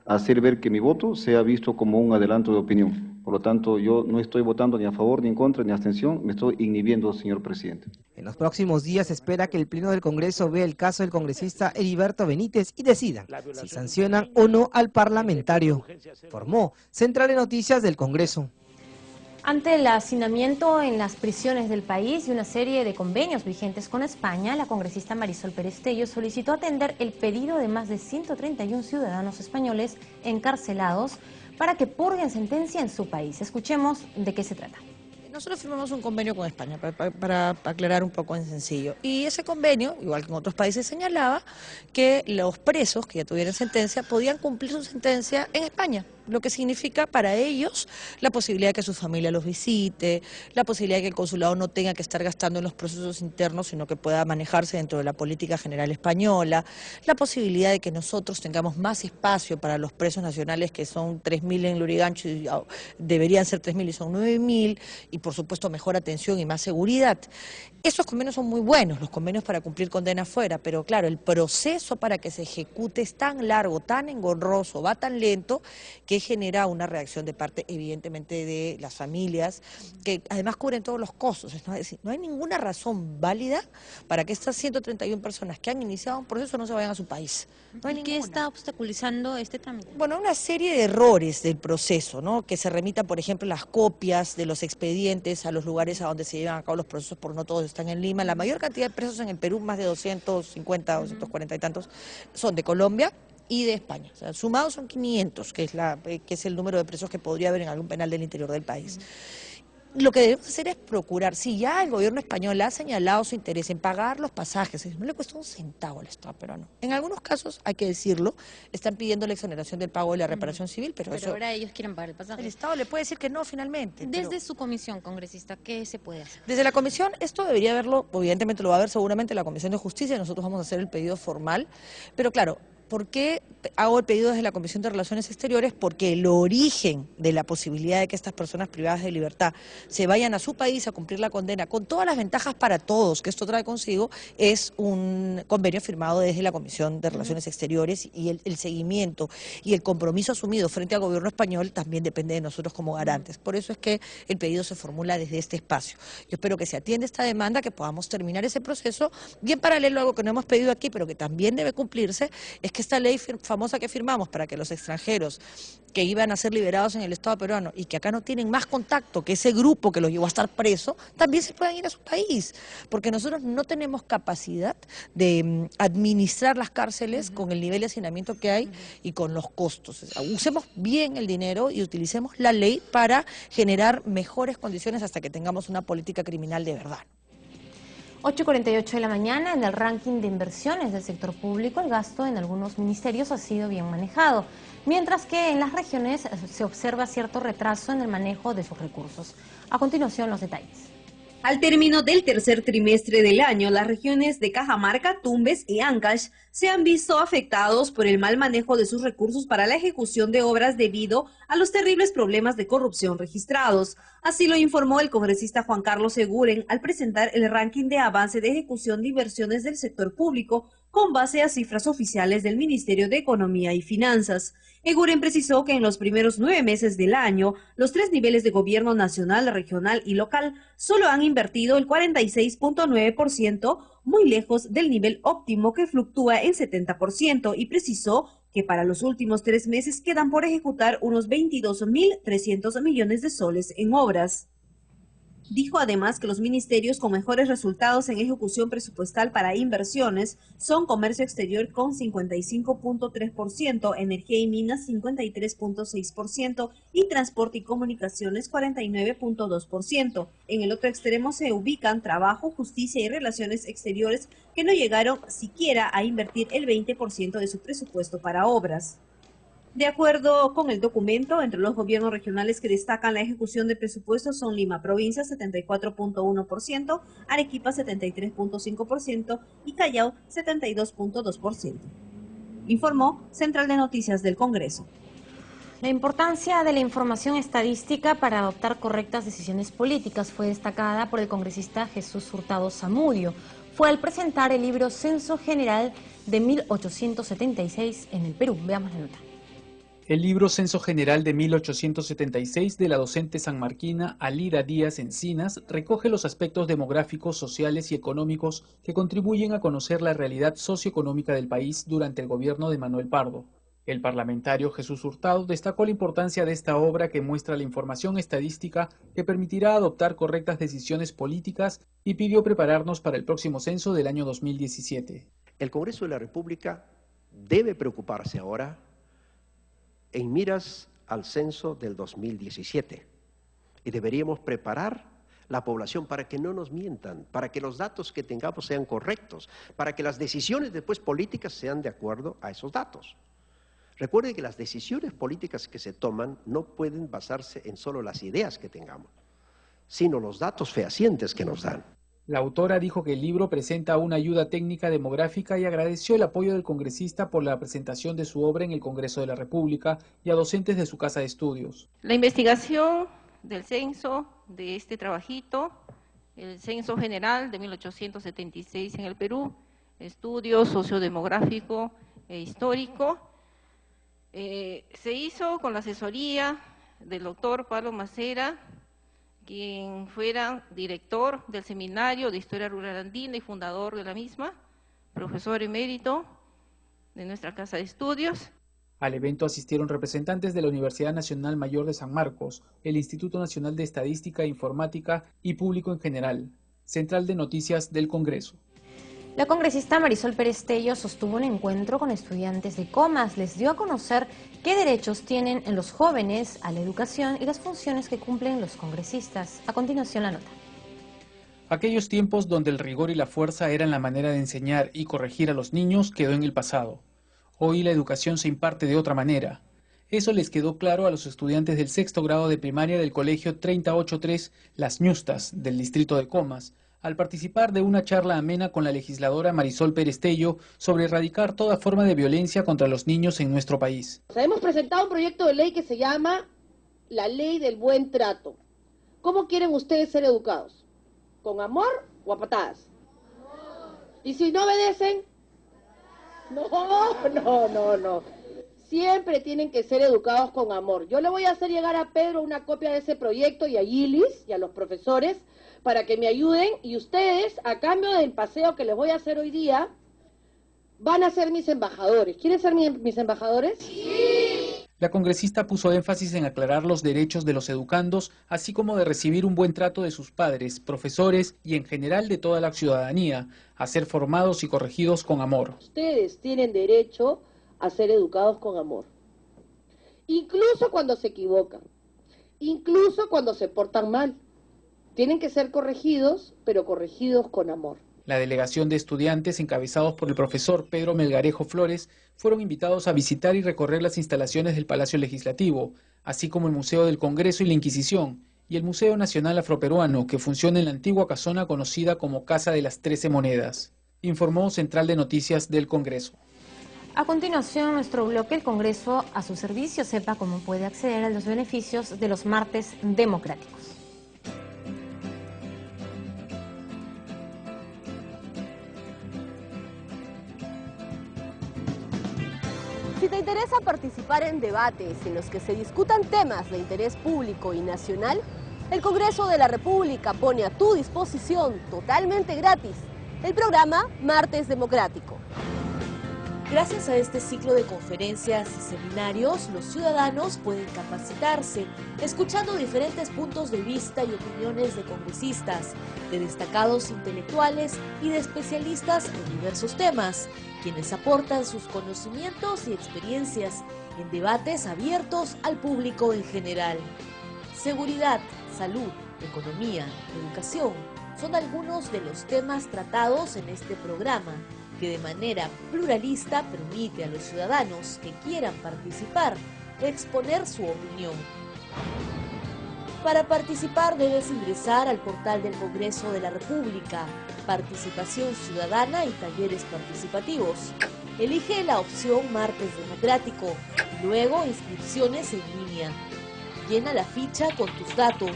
S14: hacer ver que mi voto sea visto como un adelanto de opinión. Por lo tanto, yo no estoy votando ni a favor, ni en contra, ni a abstención, me estoy inhibiendo, señor presidente.
S11: En los próximos días se espera que el Pleno del Congreso vea el caso del congresista Heriberto Benítez y decidan si sancionan o no al parlamentario. Informó Central de Noticias del Congreso.
S1: Ante el hacinamiento en las prisiones del país y una serie de convenios vigentes con España, la congresista Marisol Pérez Tello solicitó atender el pedido de más de 131 ciudadanos españoles encarcelados para que purguen sentencia en su país. Escuchemos de qué se trata.
S15: Nosotros firmamos un convenio con España, para aclarar un poco en sencillo. Y ese convenio, igual que en otros países, señalaba que los presos que ya tuvieran sentencia podían cumplir su sentencia en España. Lo que significa para ellos la posibilidad de que su familia los visite, la posibilidad de que el consulado no tenga que estar gastando en los procesos internos, sino que pueda manejarse dentro de la política general española, la posibilidad de que nosotros tengamos más espacio para los presos nacionales, que son 3.000 en Lurigancho, y deberían ser 3.000 y son 9.000, y por supuesto mejor atención y más seguridad. Esos convenios son muy buenos, los convenios para cumplir condena fuera, pero claro, el proceso para que se ejecute es tan largo, tan engorroso, va tan lento, que genera una reacción de parte, evidentemente, de las familias, que además cubren todos los costos. Es decir, no hay ninguna razón válida para que estas 131 personas que han iniciado un proceso no se vayan a su país. No hay
S16: ¿Qué está obstaculizando este trámite?
S15: Bueno, una serie de errores del proceso, ¿no? Que se remitan, por ejemplo, las copias de los expedientes a los lugares a donde se llevan a cabo los procesos, porque no todos están en Lima. La mayor cantidad de presos en el Perú, más de 250, 240 y tantos, son de Colombia y de España. O sea, sumados son 500, que es el número de presos que podría haber en algún penal del interior del país. Lo que debemos hacer es procurar, si ya el gobierno español ha señalado su interés en pagar los pasajes, no le cuesta un centavo al Estado peruano. En algunos casos, hay que decirlo, están pidiendo la exoneración del pago de la reparación civil, pero eso,
S16: ahora ellos quieren pagar el pasaje.
S15: El Estado le puede decir que no, finalmente.
S16: Desde su comisión, congresista, ¿qué se puede hacer?
S15: Desde la comisión, esto debería verlo, evidentemente lo va a ver seguramente la Comisión de Justicia, nosotros vamos a hacer el pedido formal, pero claro, ¿por qué hago el pedido desde la Comisión de Relaciones Exteriores? Porque el origen de la posibilidad de que estas personas privadas de libertad se vayan a su país a cumplir la condena, con todas las ventajas para todos que esto trae consigo, es un convenio firmado desde la Comisión de Relaciones Exteriores, y el seguimiento y el compromiso asumido frente al gobierno español también depende de nosotros como garantes. Por eso es que el pedido se formula desde este espacio. Yo espero que se atienda esta demanda, que podamos terminar ese proceso, y en paralelo algo que no hemos pedido aquí, pero que también debe cumplirse, es que esta ley famosa que firmamos para que los extranjeros que iban a ser liberados en el Estado peruano y que acá no tienen más contacto que ese grupo que los llevó a estar preso, también se puedan ir a su país, porque nosotros no tenemos capacidad de administrar las cárceles con el nivel de hacinamiento que hay y con los costos. O sea, usemos bien el dinero y utilicemos la ley para generar mejores condiciones hasta que tengamos una política criminal de verdad.
S1: 8:48 de la mañana, en el ranking de inversiones del sector público, el gasto en algunos ministerios ha sido bien manejado, mientras que en las regiones se observa cierto retraso en el manejo de sus recursos. A continuación, los detalles.
S24: Al término del tercer trimestre del año, las regiones de Cajamarca, Tumbes y Ancash se han visto afectados por el mal manejo de sus recursos para la ejecución de obras debido a los terribles problemas de corrupción registrados. Así lo informó el congresista Juan Carlos Seguren al presentar el ranking de avance de ejecución de inversiones del sector público con base a cifras oficiales del Ministerio de Economía y Finanzas. Eguren precisó que en los primeros 9 meses del año, los 3 niveles de gobierno nacional, regional y local solo han invertido el 46.9%, muy lejos del nivel óptimo que fluctúa en 70%, y precisó que para los últimos 3 meses quedan por ejecutar unos 22.300 millones de soles en obras. Dijo además que los ministerios con mejores resultados en ejecución presupuestal para inversiones son Comercio Exterior con 55.3%, Energía y Minas 53.6% y Transporte y Comunicaciones 49.2%. En el otro extremo se ubican Trabajo, Justicia y Relaciones Exteriores, que no llegaron siquiera a invertir el 20% de su presupuesto para obras. De acuerdo con el documento, entre los gobiernos regionales que destacan la ejecución de presupuestos son Lima Provincia 74.1%, Arequipa 73.5% y Callao 72.2%. Informó Central de Noticias del Congreso.
S1: La importancia de la información estadística para adoptar correctas decisiones políticas fue destacada por el congresista Jesús Hurtado Zamudio. Fue al presentar el libro Censo General de 1876 en el Perú. Veamos la nota.
S2: El libro Censo General de 1876 de la docente sanmarquina Alida Díaz Encinas recoge los aspectos demográficos, sociales y económicos que contribuyen a conocer la realidad socioeconómica del país durante el gobierno de Manuel Pardo. El parlamentario Jesús Hurtado destacó la importancia de esta obra que muestra la información estadística que permitirá adoptar correctas decisiones políticas y pidió prepararnos para el próximo censo del año 2017.
S19: El Congreso de la República debe preocuparse ahora en miras al censo del 2017 y deberíamos preparar la población para que no nos mientan, para que los datos que tengamos sean correctos, para que las decisiones después políticas sean de acuerdo a esos datos. Recuerde que las decisiones políticas que se toman no pueden basarse en solo las ideas que tengamos, sino los datos fehacientes que nos dan.
S2: La autora dijo que el libro presenta una ayuda técnica demográfica y agradeció el apoyo del congresista por la presentación de su obra en el Congreso de la República y a docentes de su casa de estudios.
S20: La investigación del censo de este trabajito, el Censo General de 1876 en el Perú, estudio sociodemográfico e histórico, se hizo con la asesoría del doctor Pablo Macera, quien fuera director del Seminario de Historia Rural Andina y fundador de la misma, profesor emérito de nuestra Casa de Estudios.
S2: Al evento asistieron representantes de la Universidad Nacional Mayor de San Marcos, el Instituto Nacional de Estadística e Informática y público en general. Central de Noticias del Congreso.
S1: La congresista Marisol Pérez Tello sostuvo un encuentro con estudiantes de Comas. Les dio a conocer qué derechos tienen los jóvenes a la educación y las funciones que cumplen los congresistas. A continuación la nota.
S2: Aquellos tiempos donde el rigor y la fuerza eran la manera de enseñar y corregir a los niños quedó en el pasado. Hoy la educación se imparte de otra manera. Eso les quedó claro a los estudiantes del 6º grado de primaria del colegio 383 Las Ñustas del distrito de Comas, al participar de una charla amena con la legisladora Marisol Pérez Tello sobre erradicar toda forma de violencia contra los niños en nuestro país.
S22: Hemos presentado un proyecto de ley que se llama la Ley del Buen Trato. ¿Cómo quieren ustedes ser educados? ¿Con amor o a patadas? ¿Y si no obedecen? No. Siempre tienen que ser educados con amor. Yo le voy a hacer llegar a Pedro una copia de ese proyecto y a Gilis y a los profesores para que me ayuden, y ustedes, a cambio del paseo que les voy a hacer hoy día, van a ser mis embajadores. ¿Quieren ser mis embajadores? ¡Sí!
S2: La congresista puso énfasis en aclarar los derechos de los educandos, así como de recibir un buen trato de sus padres, profesores y en general de toda la ciudadanía, a ser formados y corregidos con amor.
S22: Ustedes tienen derecho a ser educados con amor, incluso cuando se equivocan, incluso cuando se portan mal. Tienen que ser corregidos, pero corregidos con amor.
S2: La delegación de estudiantes, encabezados por el profesor Pedro Melgarejo Flores, fueron invitados a visitar y recorrer las instalaciones del Palacio Legislativo, así como el Museo del Congreso y la Inquisición, y el Museo Nacional Afroperuano, que funciona en la antigua casona conocida como Casa de las 13 Monedas, informó Central de Noticias del Congreso.
S1: A continuación, nuestro bloque, el Congreso a su servicio, sepa cómo puede acceder a los beneficios de los martes democráticos.
S3: participar en debates en los que se discutan temas de interés público y nacional, el Congreso de la República pone a tu disposición, totalmente gratis, el programa Martes Democrático. Gracias a este ciclo de conferencias y seminarios, los ciudadanos pueden capacitarse, escuchando diferentes puntos de vista y opiniones de congresistas, de destacados intelectuales y de especialistas en diversos temas, quienes aportan sus conocimientos y experiencias en debates abiertos al público en general. Seguridad, salud, economía, educación son algunos de los temas tratados en este programa, que de manera pluralista permite a los ciudadanos que quieran participar exponer su opinión. Para participar debes ingresar al portal del Congreso de la República, Participación Ciudadana y Talleres Participativos. Elige la opción Martes Democrático, luego Inscripciones en línea. Llena la ficha con tus datos,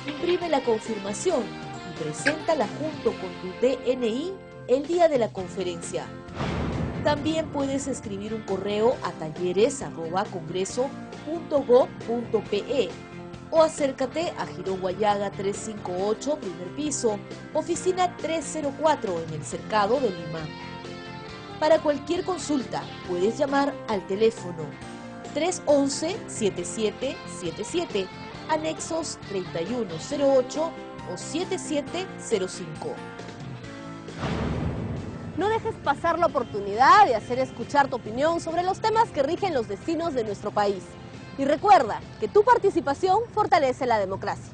S3: imprime la confirmación y preséntala junto con tu DNI el día de la conferencia. También puedes escribir un correo a talleres@congreso.gov.pe o acércate a Girón Guayaga 358, primer piso, oficina 304 en el Cercado de Lima. Para cualquier consulta, puedes llamar al teléfono 311-7777, anexos 3108 o 7705. No dejes pasar la oportunidad de hacer escuchar tu opinión sobre los temas que rigen los destinos de nuestro país. Y recuerda que tu participación fortalece la democracia.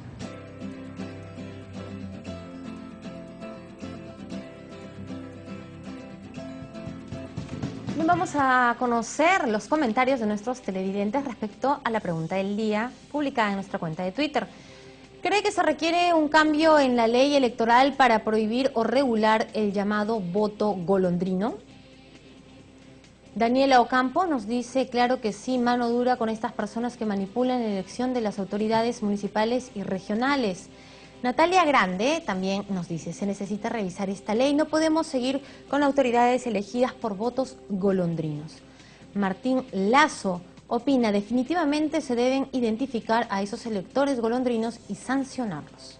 S1: Bien, vamos a conocer los comentarios de nuestros televidentes respecto a la pregunta del día publicada en nuestra cuenta de Twitter. ¿Cree que se requiere un cambio en la ley electoral para prohibir o regular el llamado voto golondrino? Daniela Ocampo nos dice, claro que sí, mano dura con estas personas que manipulan la elección de las autoridades municipales y regionales. Natalia Grande también nos dice, se necesita revisar esta ley, no podemos seguir con autoridades elegidas por votos golondrinos. Martín Lazo opina, definitivamente se deben identificar a esos electores golondrinos y sancionarlos.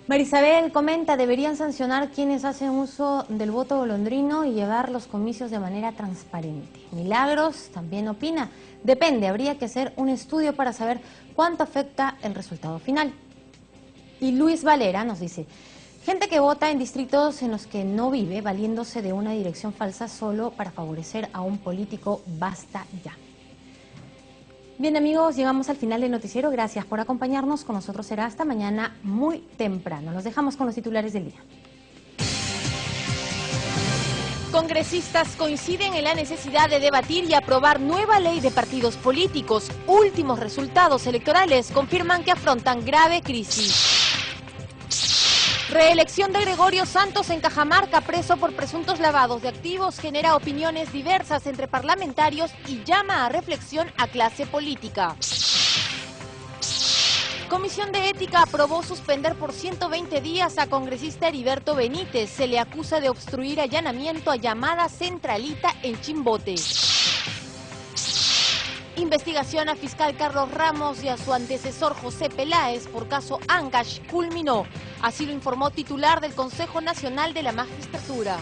S1: Marisabel comenta, deberían sancionar quienes hacen uso del voto golondrino y llevar los comicios de manera transparente. Milagros también opina, depende, habría que hacer un estudio para saber cuánto afecta el resultado final. Y Luis Valera nos dice, gente que vota en distritos en los que no vive, valiéndose de una dirección falsa solo para favorecer a un político, basta ya. Bien amigos, llegamos al final del noticiero, gracias por acompañarnos, con nosotros será hasta mañana muy temprano. Los dejamos con los titulares del día.
S17: Congresistas coinciden en la necesidad de debatir y aprobar nueva ley de partidos políticos. Últimos resultados electorales confirman que afrontan grave crisis. Reelección de Gregorio Santos en Cajamarca, preso por presuntos lavados de activos, genera opiniones diversas entre parlamentarios y llama a reflexión a clase política. Comisión de Ética aprobó suspender por 120 días a congresista Heriberto Benítez. Se le acusa de obstruir allanamiento a llamada Centralita en Chimbote. Investigación a fiscal Carlos Ramos y a su antecesor José Peláez por caso Ancash culminó. Así lo informó titular del Consejo Nacional de la Magistratura.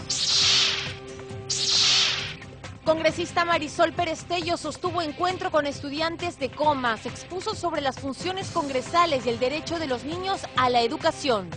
S17: Congresista Marisol Perestello sostuvo encuentro con estudiantes de Comas. Expuso sobre las funciones congresales y el derecho de los niños a la educación.